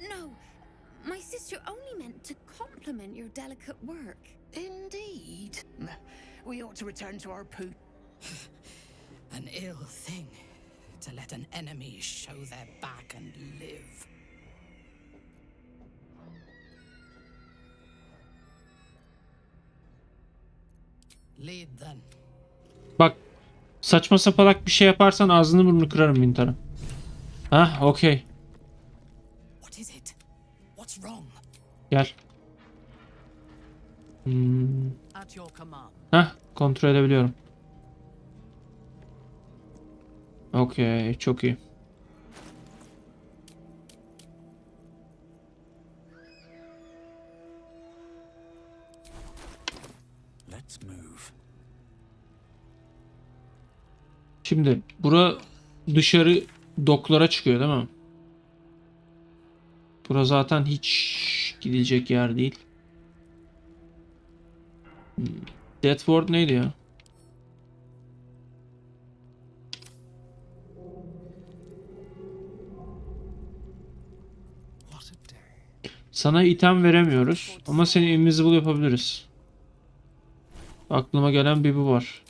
Speaker 7: No. My sister only meant to compliment your delicate work.
Speaker 14: Indeed. We ought to return to our poo.
Speaker 15: An ill thing to let an enemy show their back and live. Lead then.
Speaker 1: Bak, saçma sapalak bir şey yaparsan ağzını burnunu kırarım Mintar'ın. Hah, okey.
Speaker 15: What is it? What's wrong?
Speaker 1: Gel.
Speaker 14: At your command.
Speaker 1: Hah, kontrol edebiliyorum. Okey, çok iyi.
Speaker 5: Let's move.
Speaker 1: Şimdi bura dışarı doklara çıkıyor değil mi? Bura zaten hiç gidilecek yer değil. Deathward neydi ya? Sana item veremiyoruz ama seni invisible yapabiliriz. Aklıma gelen bir bu var.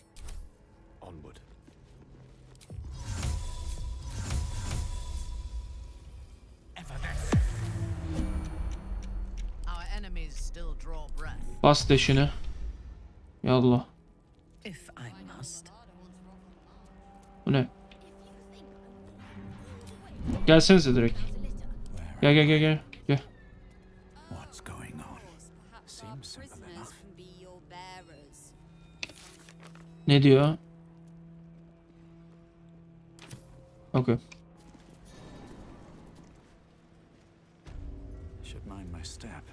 Speaker 14: Our enemies still draw breath.
Speaker 1: Bas deşini. Yallah.
Speaker 14: If I must.
Speaker 1: Bu ne? Gelsenize direkt. Gel.
Speaker 5: What's going on? Seems simple enough.
Speaker 1: Ne diyor? Okay.
Speaker 5: Should mind my step.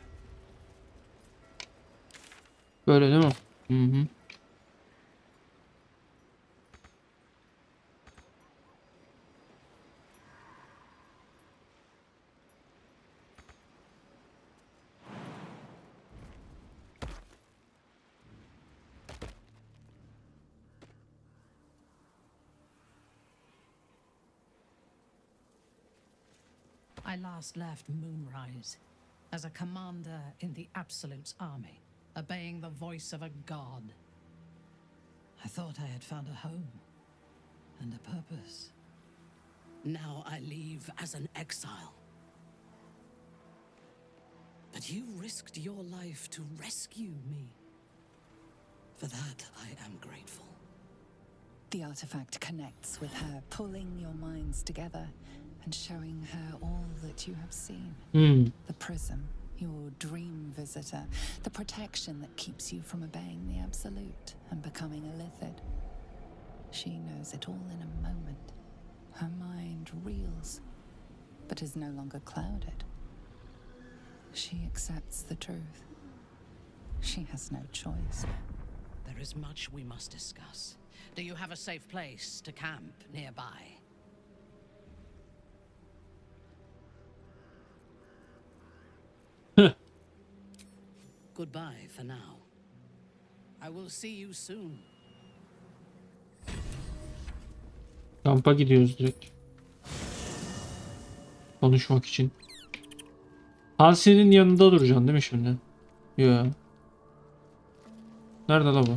Speaker 1: Böyle değil mi? Hı.
Speaker 12: I last left Moonrise as a commander in the Absolute's army, obeying the voice of a god. I thought I had found a home and a purpose.
Speaker 14: Now I leave as an exile. But you risked your life to rescue me. For that, I am grateful.
Speaker 2: The artifact connects with her, pulling your minds together and showing her all that you have seen. The prism, your dream visitor, the protection that keeps you from obeying the Absolute and becoming a Lithid. She knows it all in a moment. Her mind reels, but is no longer clouded. She accepts the truth. She has no choice.
Speaker 14: There is much we must discuss. Do you have a safe place to camp nearby? Goodbye for now. I will see you soon.
Speaker 1: Kampa gidiyoruz direkt. Konuşmak için. Halsey'nin yanında duracaksın değil mi şimdi? Yo. Nerede la bu?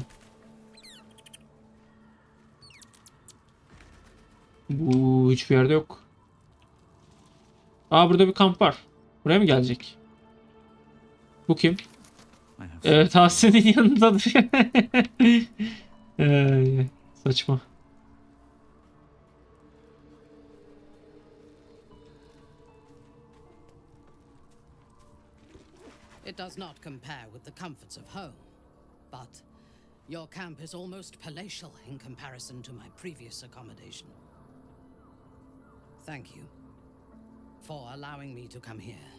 Speaker 1: Bu hiçbir yerde yok. Aa, burada bir kamp var. Buraya mı gelecek? Bu kim? Evet, Halsey'nin yanında duruyor. Saçma.
Speaker 14: It does not compare with the comforts of home, but your camp is almost palatial in comparison to my previous accommodation. Thank you for allowing me to come here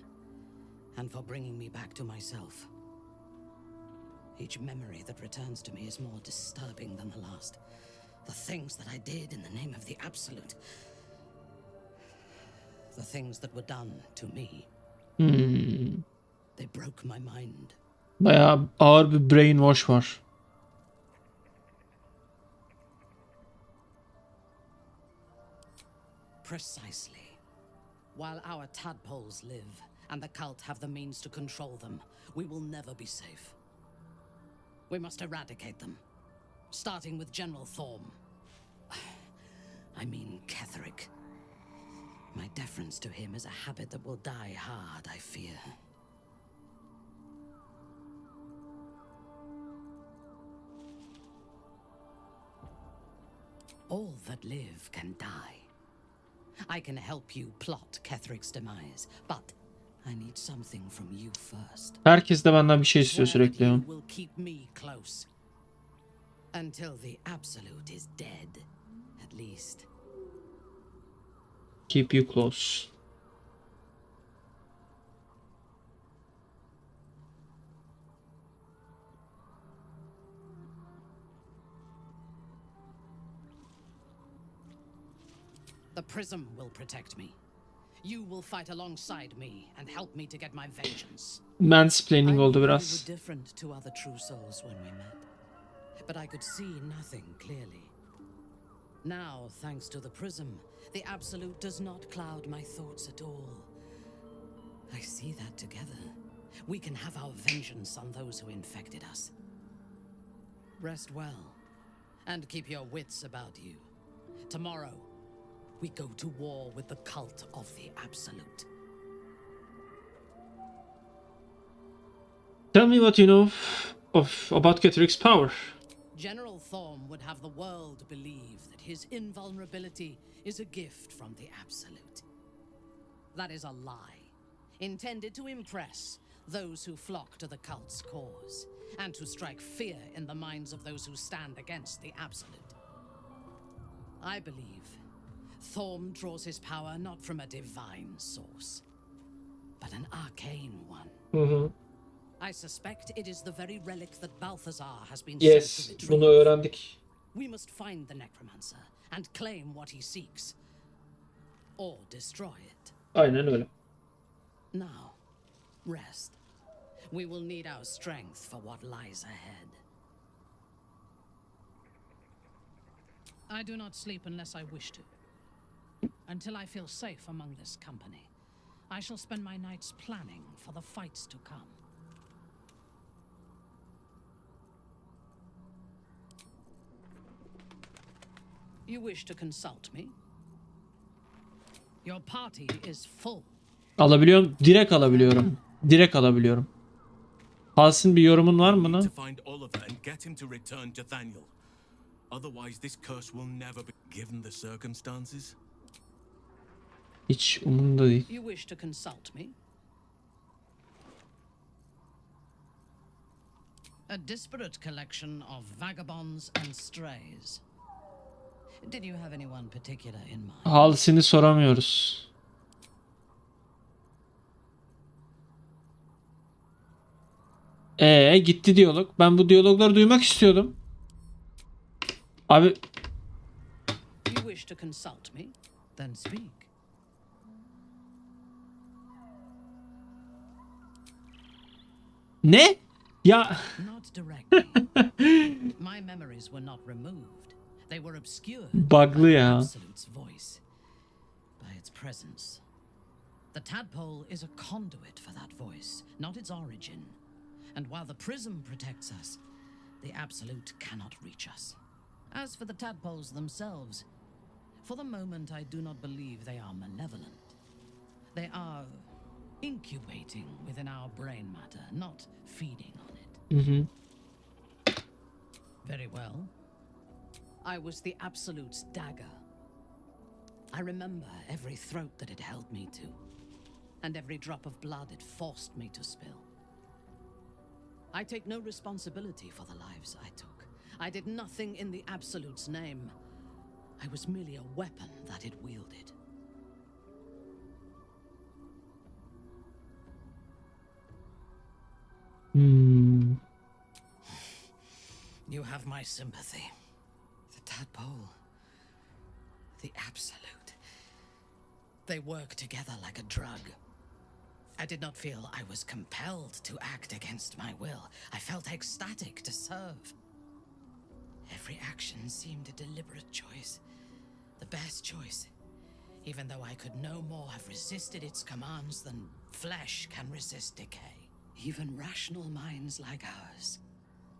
Speaker 14: and for bringing me back to myself. Each memory that returns to me is more disturbing than the last. The things that I did in the name of the Absolute. The things that were done to me. They broke my mind.
Speaker 1: Bayağı ağır bir brainwash var.
Speaker 14: Precisely. While our tadpoles live, and the cult have the means to control them, we will never be safe. We must eradicate them. Starting with General Thorm. I mean Ketherick. My deference to him is a habit that will die hard, I fear. All that live can die. I can help you plot Ketherick's demise, but I need something from you first.
Speaker 1: Herkes de benden bir şey istiyor sürekli ya.
Speaker 14: Will keep me close. Until the Absolute is dead, at least.
Speaker 1: Keep you close.
Speaker 14: The prism will protect me. You will fight alongside me and help me to get my vengeance.
Speaker 1: Mansplaining oldu
Speaker 14: We
Speaker 1: biraz.
Speaker 14: were different to other true souls when we met, but I could see nothing clearly. Now, thanks to the prism, the Absolute does not cloud my thoughts at all. I see that together, we can have our vengeance on those who infected us. Rest well, and keep your wits about you. Tomorrow, we go to war with the cult of the Absolute.
Speaker 1: Tell me what you know about Ketherick's power.
Speaker 14: General Thorm would have the world believe that his invulnerability is a gift from the Absolute. That is a lie, intended to impress those who flock to the cult's cause, and to strike fear in the minds of those who stand against the Absolute. I believe Thorm draws his power not from a divine source, but an arcane one. I suspect it is the very relic that Balthazar has been sent to retrieve.
Speaker 1: Bunu öğrendik.
Speaker 14: We must find the necromancer and claim what he seeks, or destroy it.
Speaker 1: Aynen öyle.
Speaker 14: Now, rest. We will need our strength for what lies ahead. I do not sleep unless I wish to. Until I feel safe among this company, I shall spend my nights planning for the fights to come. You wish to consult me? Your party is full.
Speaker 1: Alabiliyorum. Direkt alabiliyorum. Direkt alabiliyorum. Hals'in bir yorumun var mı buna?
Speaker 16: To find Oliver and get him to return to Thaniel. Otherwise this curse will never be given the circumstances.
Speaker 1: Hiç umurumda değil.
Speaker 14: You wish to consult me? A disparate collection of vagabonds and strays. Did you have anyone particular in mind?
Speaker 1: Halsini soramıyoruz. Gitti diyalog. Ben bu diyalogları duymak istiyordum. Abi.
Speaker 14: You wish to consult me? Then speak.
Speaker 1: Ne? Ya.
Speaker 14: Not directly. My memories were not removed. They were obscured
Speaker 1: Bug'lı
Speaker 14: by
Speaker 1: ya.
Speaker 14: Absolute's voice, by its presence. The tadpole is a conduit for that voice, not its origin. And while the prism protects us, the Absolute cannot reach us. As for the tadpoles themselves, for the moment I do not believe they are malevolent. They are incubating within our brain matter, not feeding on it. Very well. I was the Absolute's dagger. I remember every throat that it held me to, and every drop of blood it forced me to spill. I take no responsibility for the lives I took. I did nothing in the Absolute's name. I was merely a weapon that it wielded. You have my sympathy. The tadpole. The absolute. They work together like a drug. I did not feel I was compelled to act against my will. I felt ecstatic to serve. Every action seemed a deliberate choice. The best choice. Even though I could no more have resisted its commands than flesh can resist decay. Even rational minds like ours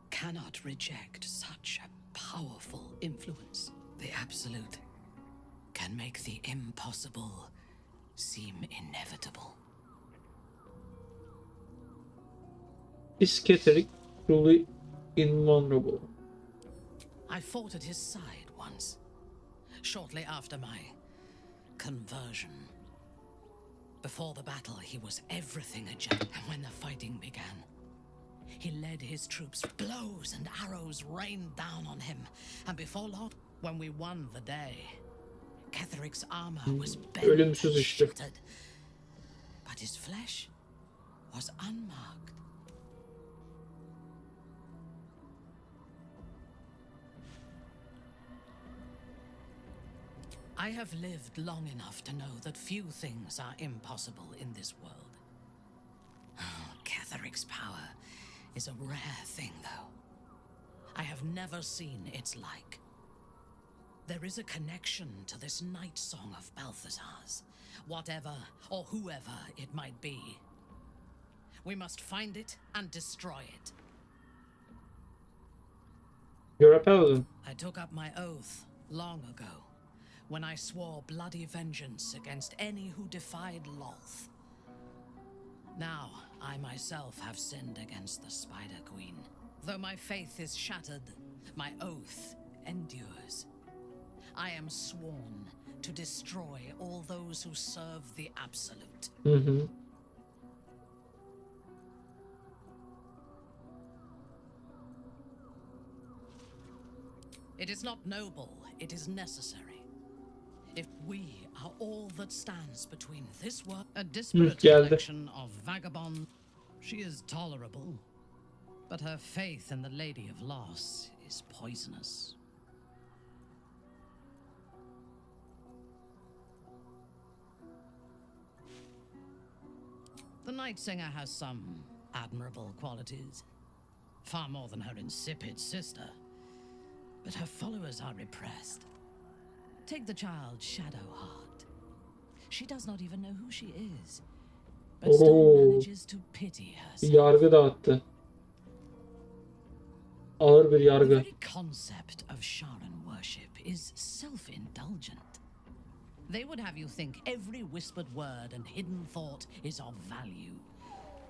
Speaker 14: cannot reject such a powerful influence. The absolute can make the impossible seem inevitable.
Speaker 1: Is Ketheric truly invulnerable?
Speaker 14: I fought at his side once, shortly after my conversion. Before the battle, he was everything a giant. And when the fighting began, he led his troops. Blows and arrows rained down on him. And before long, when we won the day, Ketheric's armor was bent and shattered. But his flesh was unmarked. I have lived long enough to know that few things are impossible in this world. Ketheric's power is a rare thing, though. I have never seen its like. There is a connection to this night song of Balthazar's, whatever or whoever it might be. We must find it and destroy it.
Speaker 1: You're a paladin.
Speaker 14: I took up my oath long ago, when I swore bloody vengeance against any who defied Lolth. Now, I myself have sinned against the Spider Queen. Though my faith is shattered, my oath endures. I am sworn to destroy all those who serve the Absolute. It is not noble, it is necessary. If we are all that stands between this world, a disparate collection of vagabond, she is tolerable, but her faith in the Lady of Loss is poisonous. The Night Singer has some admirable qualities, far more than her insipid sister, but her followers are repressed. Take the child Shadowheart. She does not even know who she is, but still manages to pity herself.
Speaker 1: Yargı dağıttı. Ağır bir yargı.
Speaker 14: The very concept of Sharan worship is self-indulgent. They would have you think every whispered word and hidden thought is of value,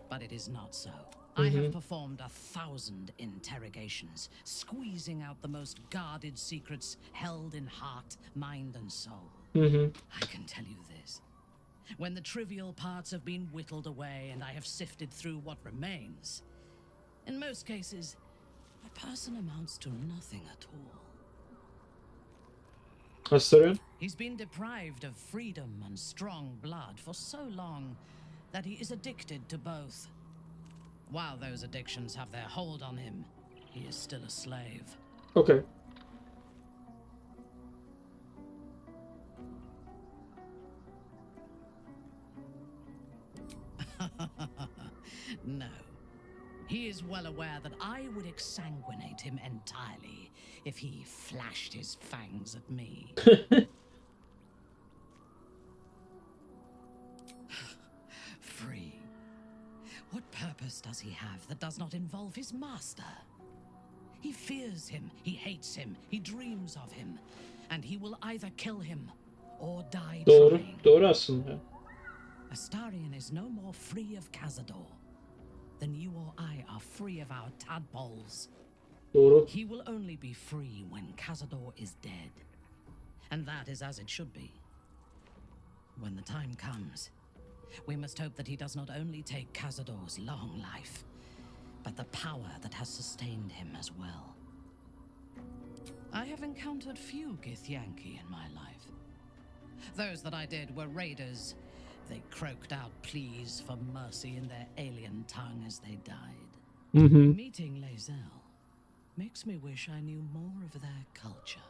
Speaker 14: but it is not so. I have performed 1,000 interrogations, squeezing out the most guarded secrets held in heart, mind, and soul. I can tell you this. When the trivial parts have been whittled away and I have sifted through what remains, in most cases, a person amounts to nothing at all. He's been deprived of freedom and strong blood for so long that he is addicted to both. While those addictions have their hold on him, he is still a slave.
Speaker 1: Okay.
Speaker 14: No. He is well aware that I would exsanguinate him entirely if he flashed his fangs at me. Free. What purpose does he have that does not involve his master? He fears him, he hates him, he dreams of him, and he will either kill him or die trying.
Speaker 1: Doğru aslında.
Speaker 14: Astarion is no more free of Cazador than you or I are free of our tadpoles.
Speaker 1: Doğru.
Speaker 14: He will only be free when Cazador is dead. And that is as it should be. When the time comes, we must hope that he does not only take Cazador's long life, but the power that has sustained him as well. I have encountered few Githyanki in my life. Those that I did were raiders. They croaked out pleas for mercy in their alien tongue as they died. Meeting Lae'zel, Makes me wish I knew more of their culture.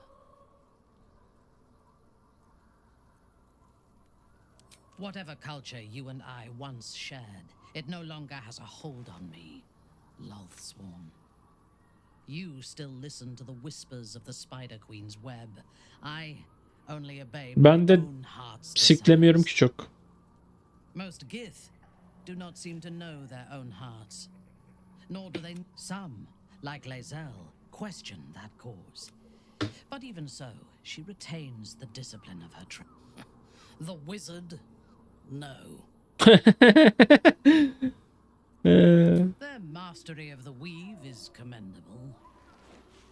Speaker 14: Whatever culture you and I once shared, it no longer has a hold on me, Lothsworn. You still listen to the whispers of the Spider Queen's web. I only obey
Speaker 1: Ben
Speaker 14: my
Speaker 1: de
Speaker 14: own heart's
Speaker 1: siklemiyorum
Speaker 14: desires.
Speaker 1: ki çok.
Speaker 14: Most Gith do not seem to know their own hearts. Nor do they. Some, like Lae'zel, question that cause. But even so, she retains the discipline of her The wizard? No. Their mastery of the weave is commendable.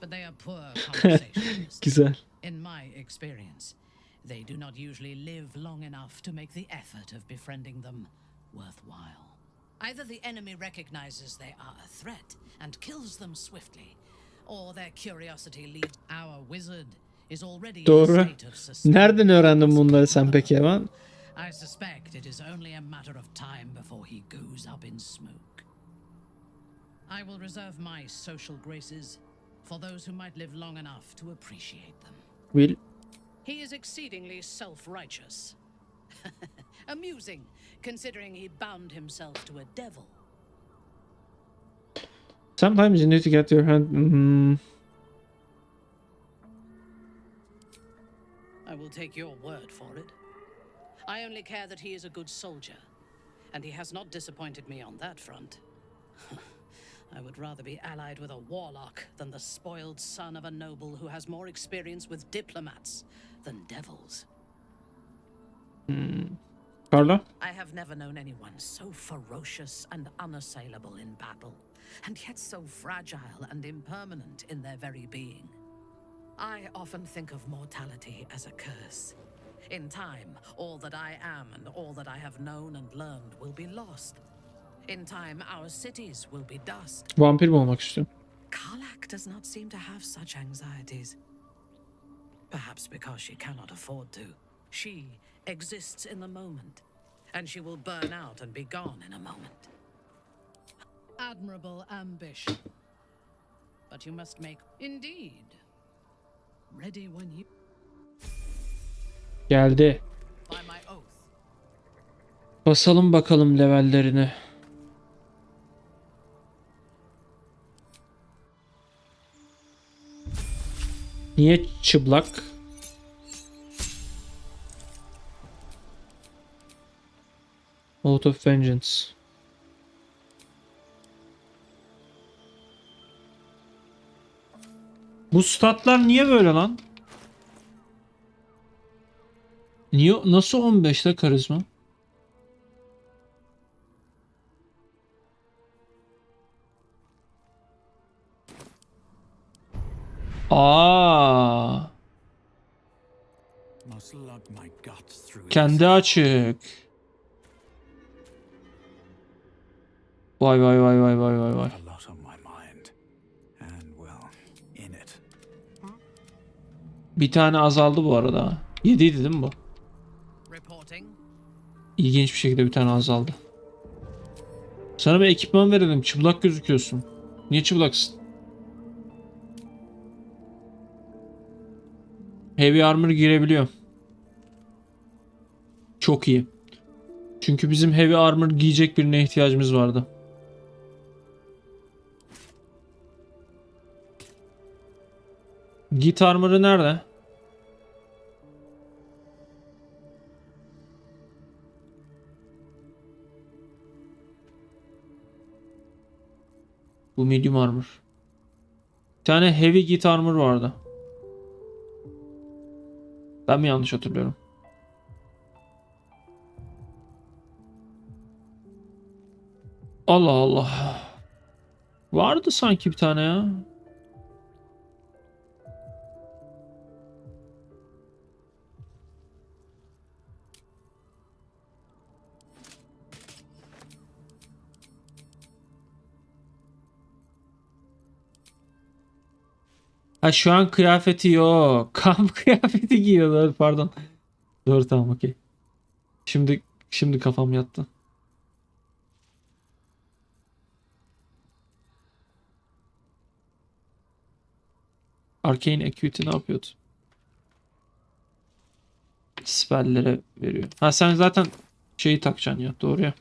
Speaker 14: But they are poor conversationalists.
Speaker 1: Güzel.
Speaker 14: In my experience, they do not usually live long enough to make the effort of befriending them worthwhile. Either the enemy recognizes they are a threat and kills them swiftly, or their curiosity leads. Our wizard is already in a
Speaker 1: Doğru.
Speaker 14: state of suspense.
Speaker 1: Nereden öğrendin bunları sen peki Evan?
Speaker 14: I suspect it is only a matter of time before he goes up in smoke. I will reserve my social graces for those who might live long enough to appreciate them.
Speaker 1: Will.
Speaker 14: He is exceedingly self-righteous. Amusing, considering he bound himself to a devil.
Speaker 1: Sometimes you need to get your hand.
Speaker 14: I will take your word for it. I only care that he is a good soldier, and he has not disappointed me on that front. I would rather be allied with a warlock than the spoiled son of a noble who has more experience with diplomats than devils.
Speaker 1: Carla?
Speaker 14: I have never known anyone so ferocious and unassailable in battle, and yet so fragile and impermanent in their very being. I often think of mortality as a curse. In time, all that I am and all that I have known and learned will be lost. In time, our cities will be dust.
Speaker 1: Vampir mi olmak istiyorum?
Speaker 14: Karlach does not seem to have such anxieties. Perhaps because she cannot afford to. She exists in the moment, and she will burn out and be gone in a moment. Admirable ambition. But you must make... Indeed. Ready when you...
Speaker 1: Geldi.
Speaker 14: By my oath.
Speaker 1: Basalım bakalım levellerini. Niye çıplak? Out of Vengeance. Bu statlar niye böyle lan? Niye, nasıl 15'te karizma? Aa. Kendi açık. Vay vay vay vay vay vay vay. Bir tane azaldı bu arada. 7'ydi değil mi bu? İlginç bir şekilde bir tane azaldı. Sana bir ekipman verelim. Çıplak gözüküyorsun. Niye çıplaksın? Heavy armor girebiliyor. Çok iyi. Çünkü bizim heavy armor giyecek birine ihtiyacımız vardı. Git armor'ı nerede? Bu medium armor. Bir tane heavy git armor vardı. Ben mi yanlış hatırlıyorum? Allah Allah. Vardı sanki bir tane ya. Ha şu an kıyafeti yok. Kamp kıyafeti giyiyorlar pardon. Doğru tamam okey. Şimdi kafam yattı. Arcane Acuity ne yapıyordu? Spell'lere veriyor. Ha sen zaten şeyi takacaksın ya. Doğru ya.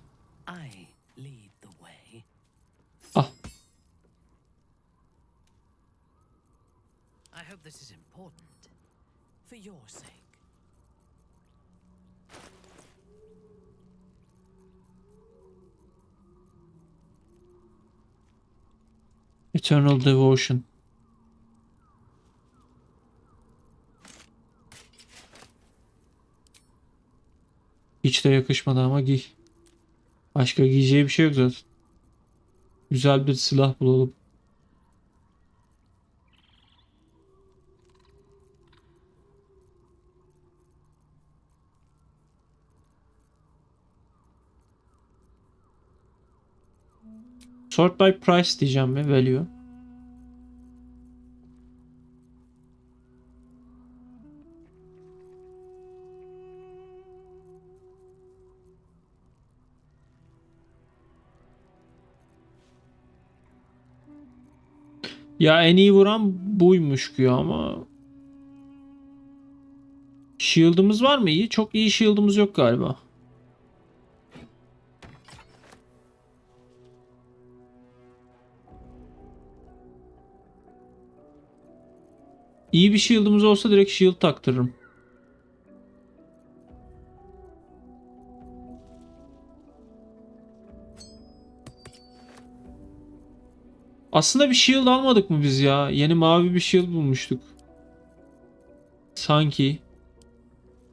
Speaker 1: Ah.
Speaker 14: I hope this is important. For your sake.
Speaker 1: Eternal Devotion. Hiç de yakışmadı ama giy. Başka giyeceği bir şey yok zaten. Güzel bir silah bulalım. Sort by price diyeceğim ve value. Ya en iyi vuran buymuş ki ama shield'ımız var mı iyi? Çok iyi shield'ımız yok galiba. İyi bir shield'ımız olsa direkt shield taktırırım. Aslında bir shield almadık mı biz ya? Yeni mavi bir shield bulmuştuk. Sanki.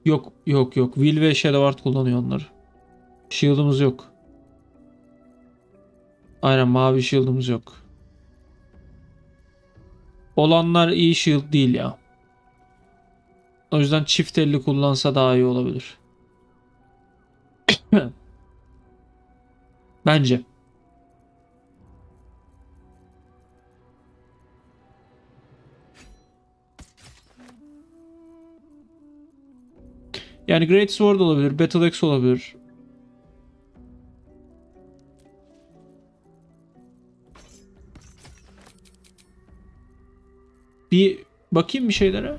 Speaker 1: Yok yok yok. Will ve Shadowheart kullanıyor onları. Shield'ımız yok. Aynen mavi shield'ımız yok. Olanlar iyi shield değil ya. O yüzden çift elli kullansa daha iyi olabilir. Bence. Yani Great Sword olabilir, Battle Axe olabilir. Bir bakayım bir şeylere.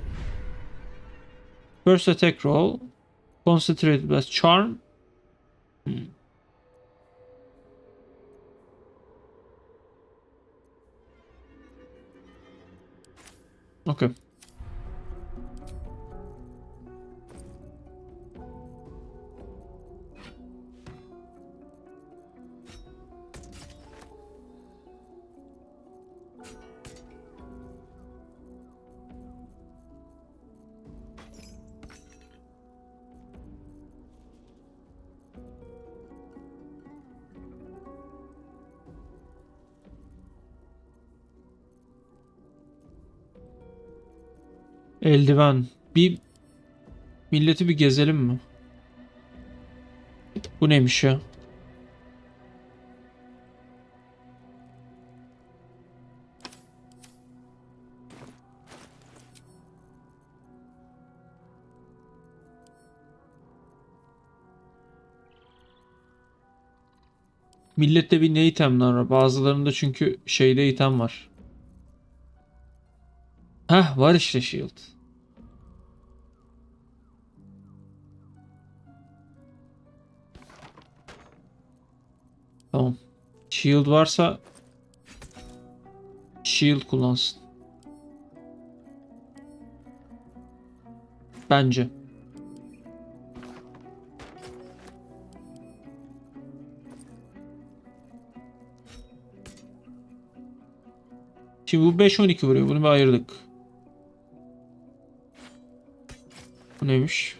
Speaker 1: First attack roll. Concentrated blast charm. Okay. Eldiven. Bir milleti bir gezelim mi? Bu neymiş ya? Millette bir ne itemler var. Bazılarında çünkü şeyde item var. Heh var işte shield. Tamam. Shield varsa shield kullansın. Bence. Şimdi bu 5-12 vuruyor. Bunu bir ayırdık. Bu neymiş?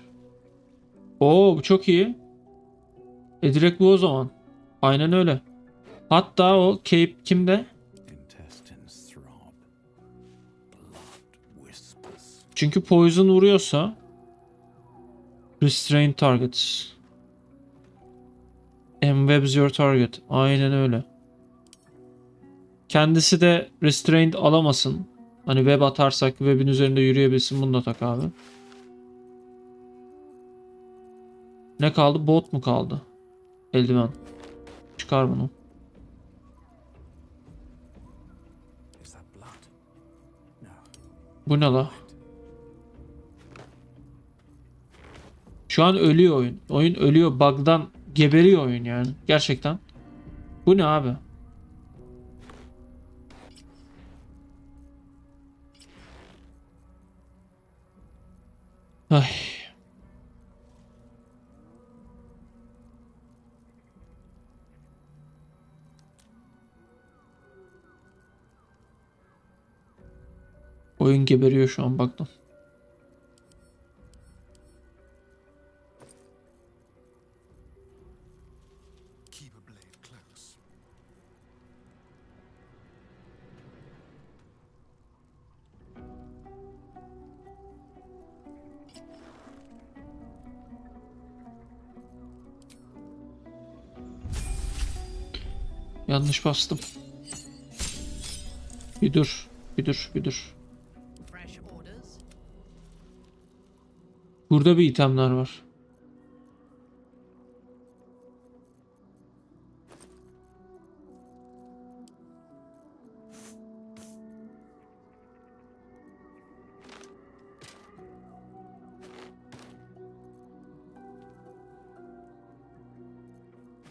Speaker 1: Oo bu çok iyi. Direkt bu o zaman. Aynen öyle. Hatta o Cape kimde? Çünkü poison vuruyorsa restrain targets. Embwebs your target. Aynen öyle. Kendisi de restrained alamasın. Hani web atarsak webin üzerinde yürüyebilsin. Bunu da tak abi. Ne kaldı? Bot mu kaldı? Eldiven. Çıkar bunu. Bu ne la? Şu an ölüyor oyun. Oyun ölüyor. Bug'dan geberiyor oyun yani. Gerçekten. Bu ne abi? Ay. Oyun geberiyor şu an bug'dan. Yanlış bastım. Bir dur. Bir dur. Bir dur. Burada bir itemler var.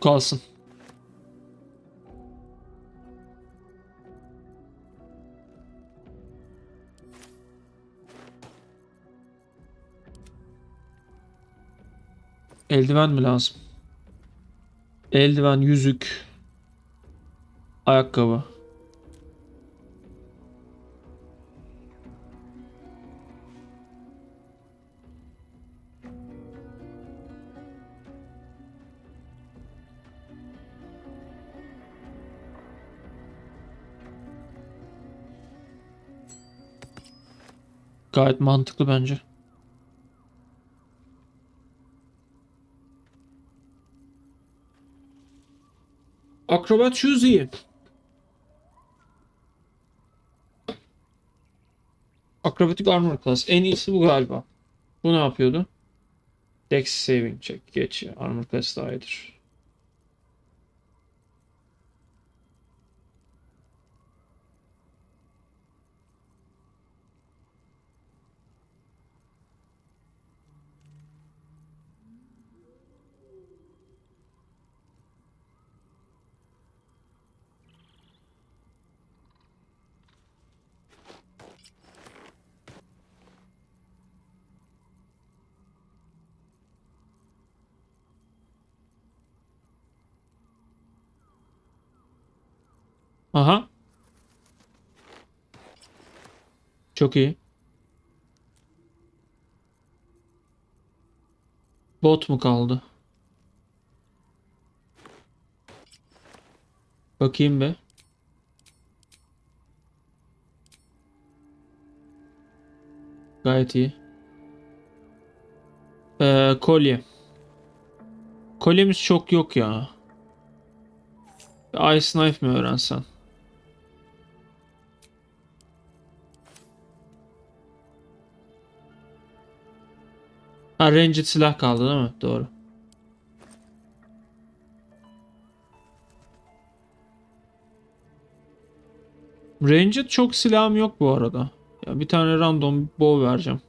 Speaker 1: Kalsın. Eldiven mi lazım? Eldiven, yüzük, ayakkabı. Gayet mantıklı bence. Akrobat shoes iyi. Akrobatik armor class. En iyisi bu galiba. Bu ne yapıyordu? Dex saving check. Geç ya. Armor class daha iyidir. Aha. Çok iyi. Bot mu kaldı? Bakayım be. Gayet iyi. Kolye. Kolyemiz çok yok ya. Ice Knife mi öğrensen? Ha, ranged silah kaldı değil mi? Doğru. Ranged çok silahım yok bu arada. Ya bir tane random bow vereceğim.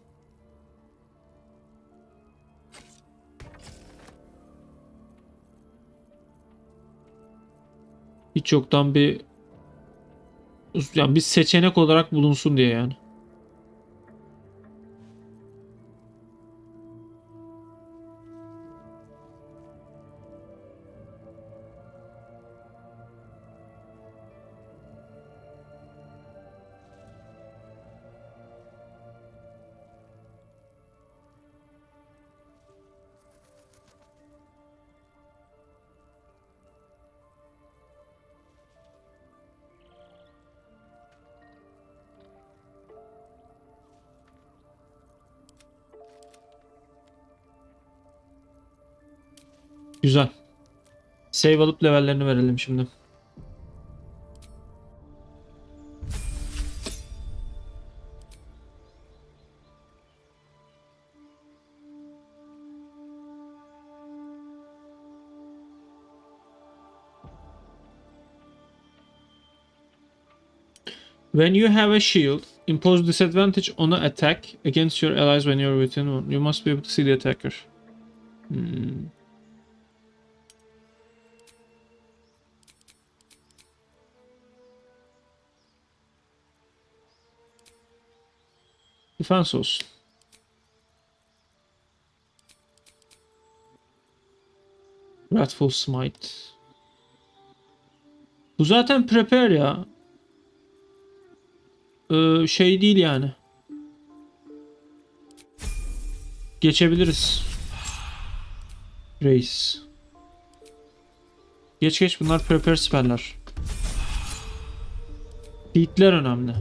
Speaker 1: Hiç yoktan bir seçenek olarak bulunsun diye yani. Güzel. Save alıp levellerini verelim şimdi. When you have a shield, Impose disadvantage on an attack against your allies when you're within one. You must be able to see the attacker. Defense olsun. Wrathful Smite. Bu zaten prepare ya. Şey değil yani. Geçebiliriz. Reis. Geç bunlar prepare spell'ler. Feat'ler önemli.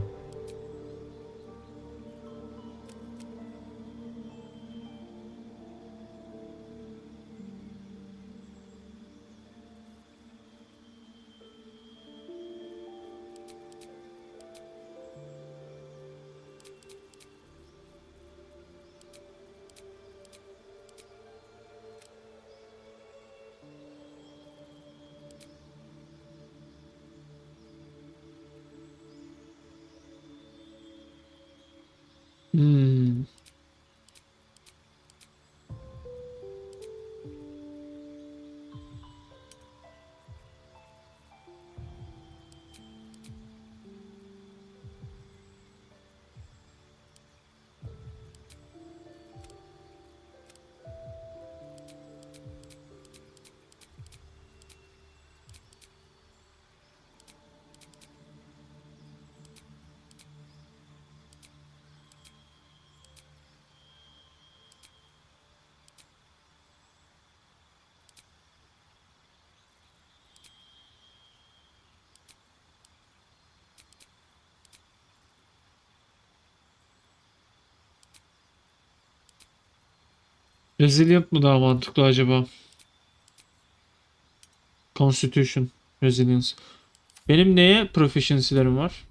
Speaker 1: Resilient mı daha mantıklı acaba? Constitution, Resilience. Benim neye proficiency'lerim var?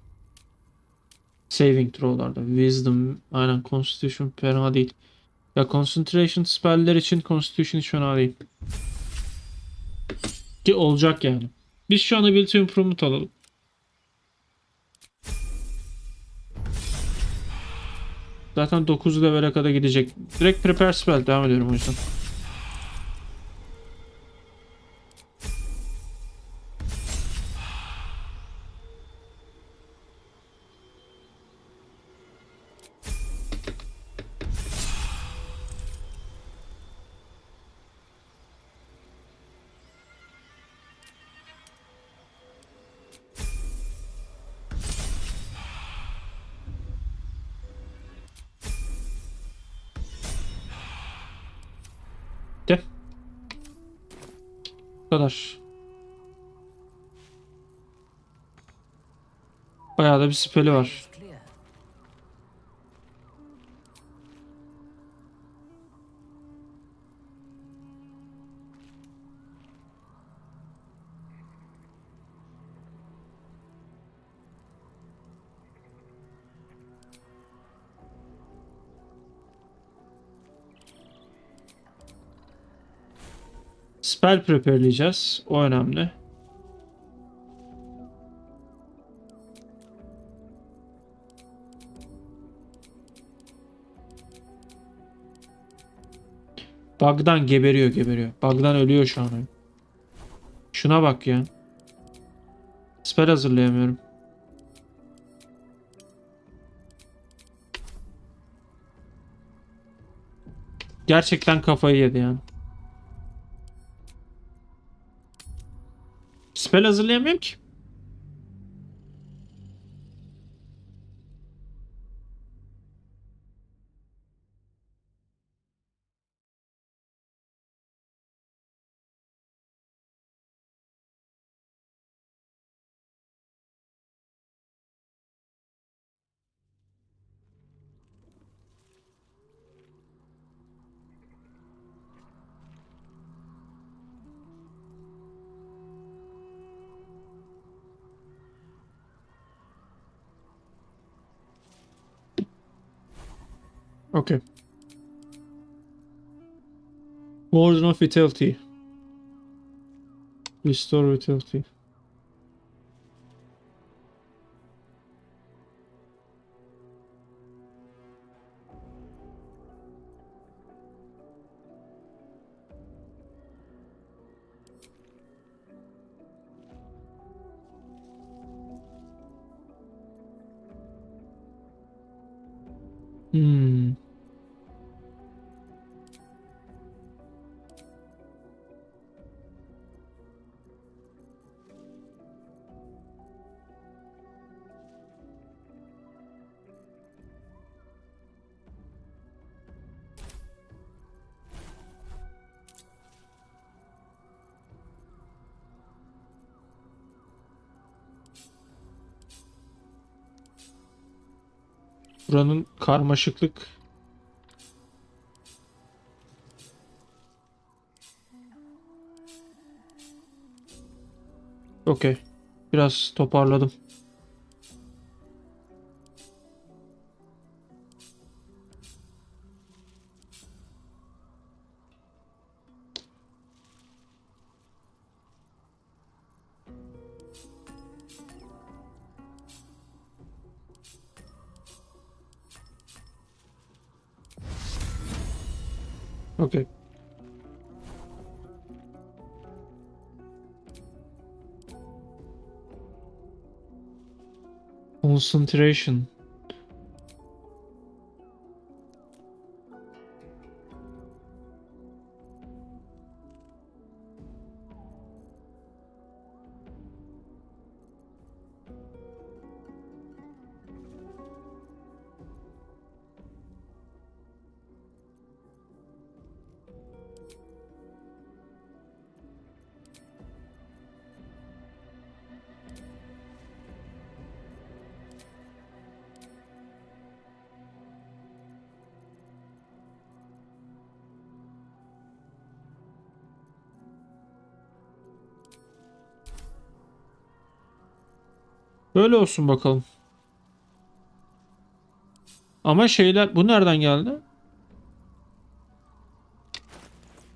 Speaker 1: Saving throw'larda. Wisdom, aynen Constitution fena değil. Ya concentration spell'ler için Constitution hiç fena değil. Ki olacak yani. Biz şu an ability improvement alalım. Zaten 9 level'e kadar gidecek. Direkt prepare spell devam ediyorum o yüzden. Bu kadar. Bayağı da bir spell'i var. Spell prepareleyeceğiz. O önemli. Bug'dan geberiyor. Bug'dan ölüyor şu an. Şuna bak ya. Spell hazırlayamıyorum. Gerçekten kafayı yedi yani. Spell hazırlayamıyorum ki. Okay. Warden of Vitality. Restore Vitality. Hmm. Buranın karmaşıklık. Okey. Biraz toparladım. Okey. Concentration. Böyle olsun bakalım. Ama şeyler bu nereden geldi?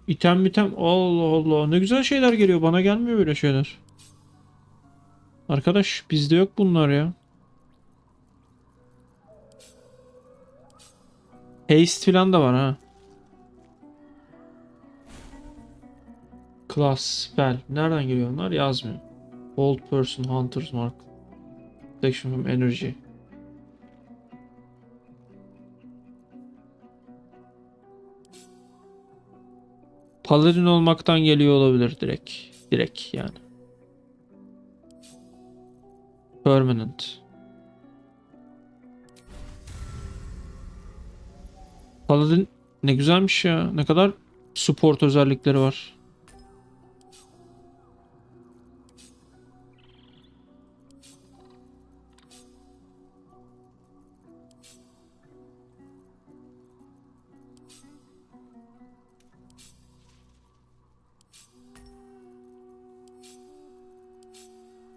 Speaker 1: İtem. Allah Allah. Ne güzel şeyler geliyor. Bana gelmiyor böyle şeyler. Arkadaş bizde yok bunlar ya. Haste falan da var ha. Class spell. Nereden geliyor onlar? Yazmıyor. Hold person, hunter's mark. Protection from energy. Paladin olmaktan geliyor olabilir direkt. Direkt yani. Permanent. Paladin ne güzelmiş ya. Ne kadar support özellikleri var.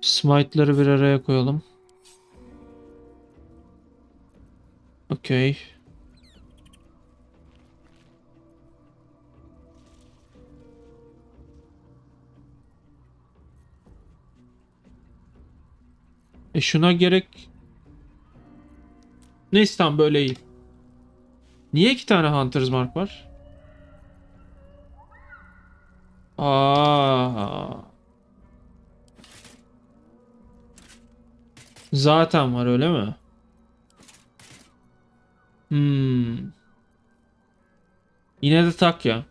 Speaker 1: Smite'ları bir araya koyalım. Okey. Şuna gerek... Neyse tamam böyle iyi. Niye 2 tane Hunter's Mark var? Aa. Zaten var öyle mi? Yine de tak ya.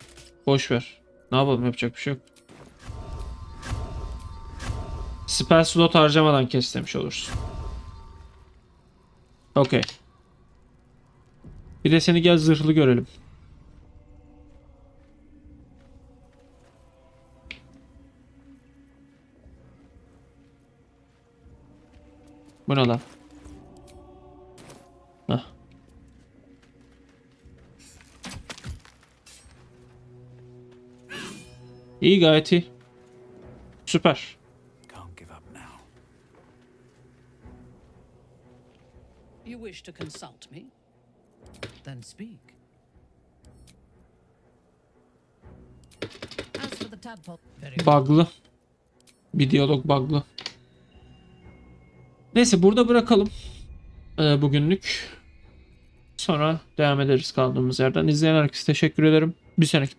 Speaker 1: Boş ver. Ne yapalım, yapacak bir şey yok. Spell slot harcamadan kes demiş olursun. Okey. Bir de seni gel zırhlı görelim. Bu ne lan? Heh. İyi, gayet iyi. Süper.
Speaker 14: You wish to consult me? Then speak. As for the tadpole, very
Speaker 1: Bug'lı. Bir diyalog bug'lı. Neyse burada bırakalım. Bugünlük. Sonra devam ederiz kaldığımız yerden. İzleyen herkese teşekkür ederim. Bir sonraki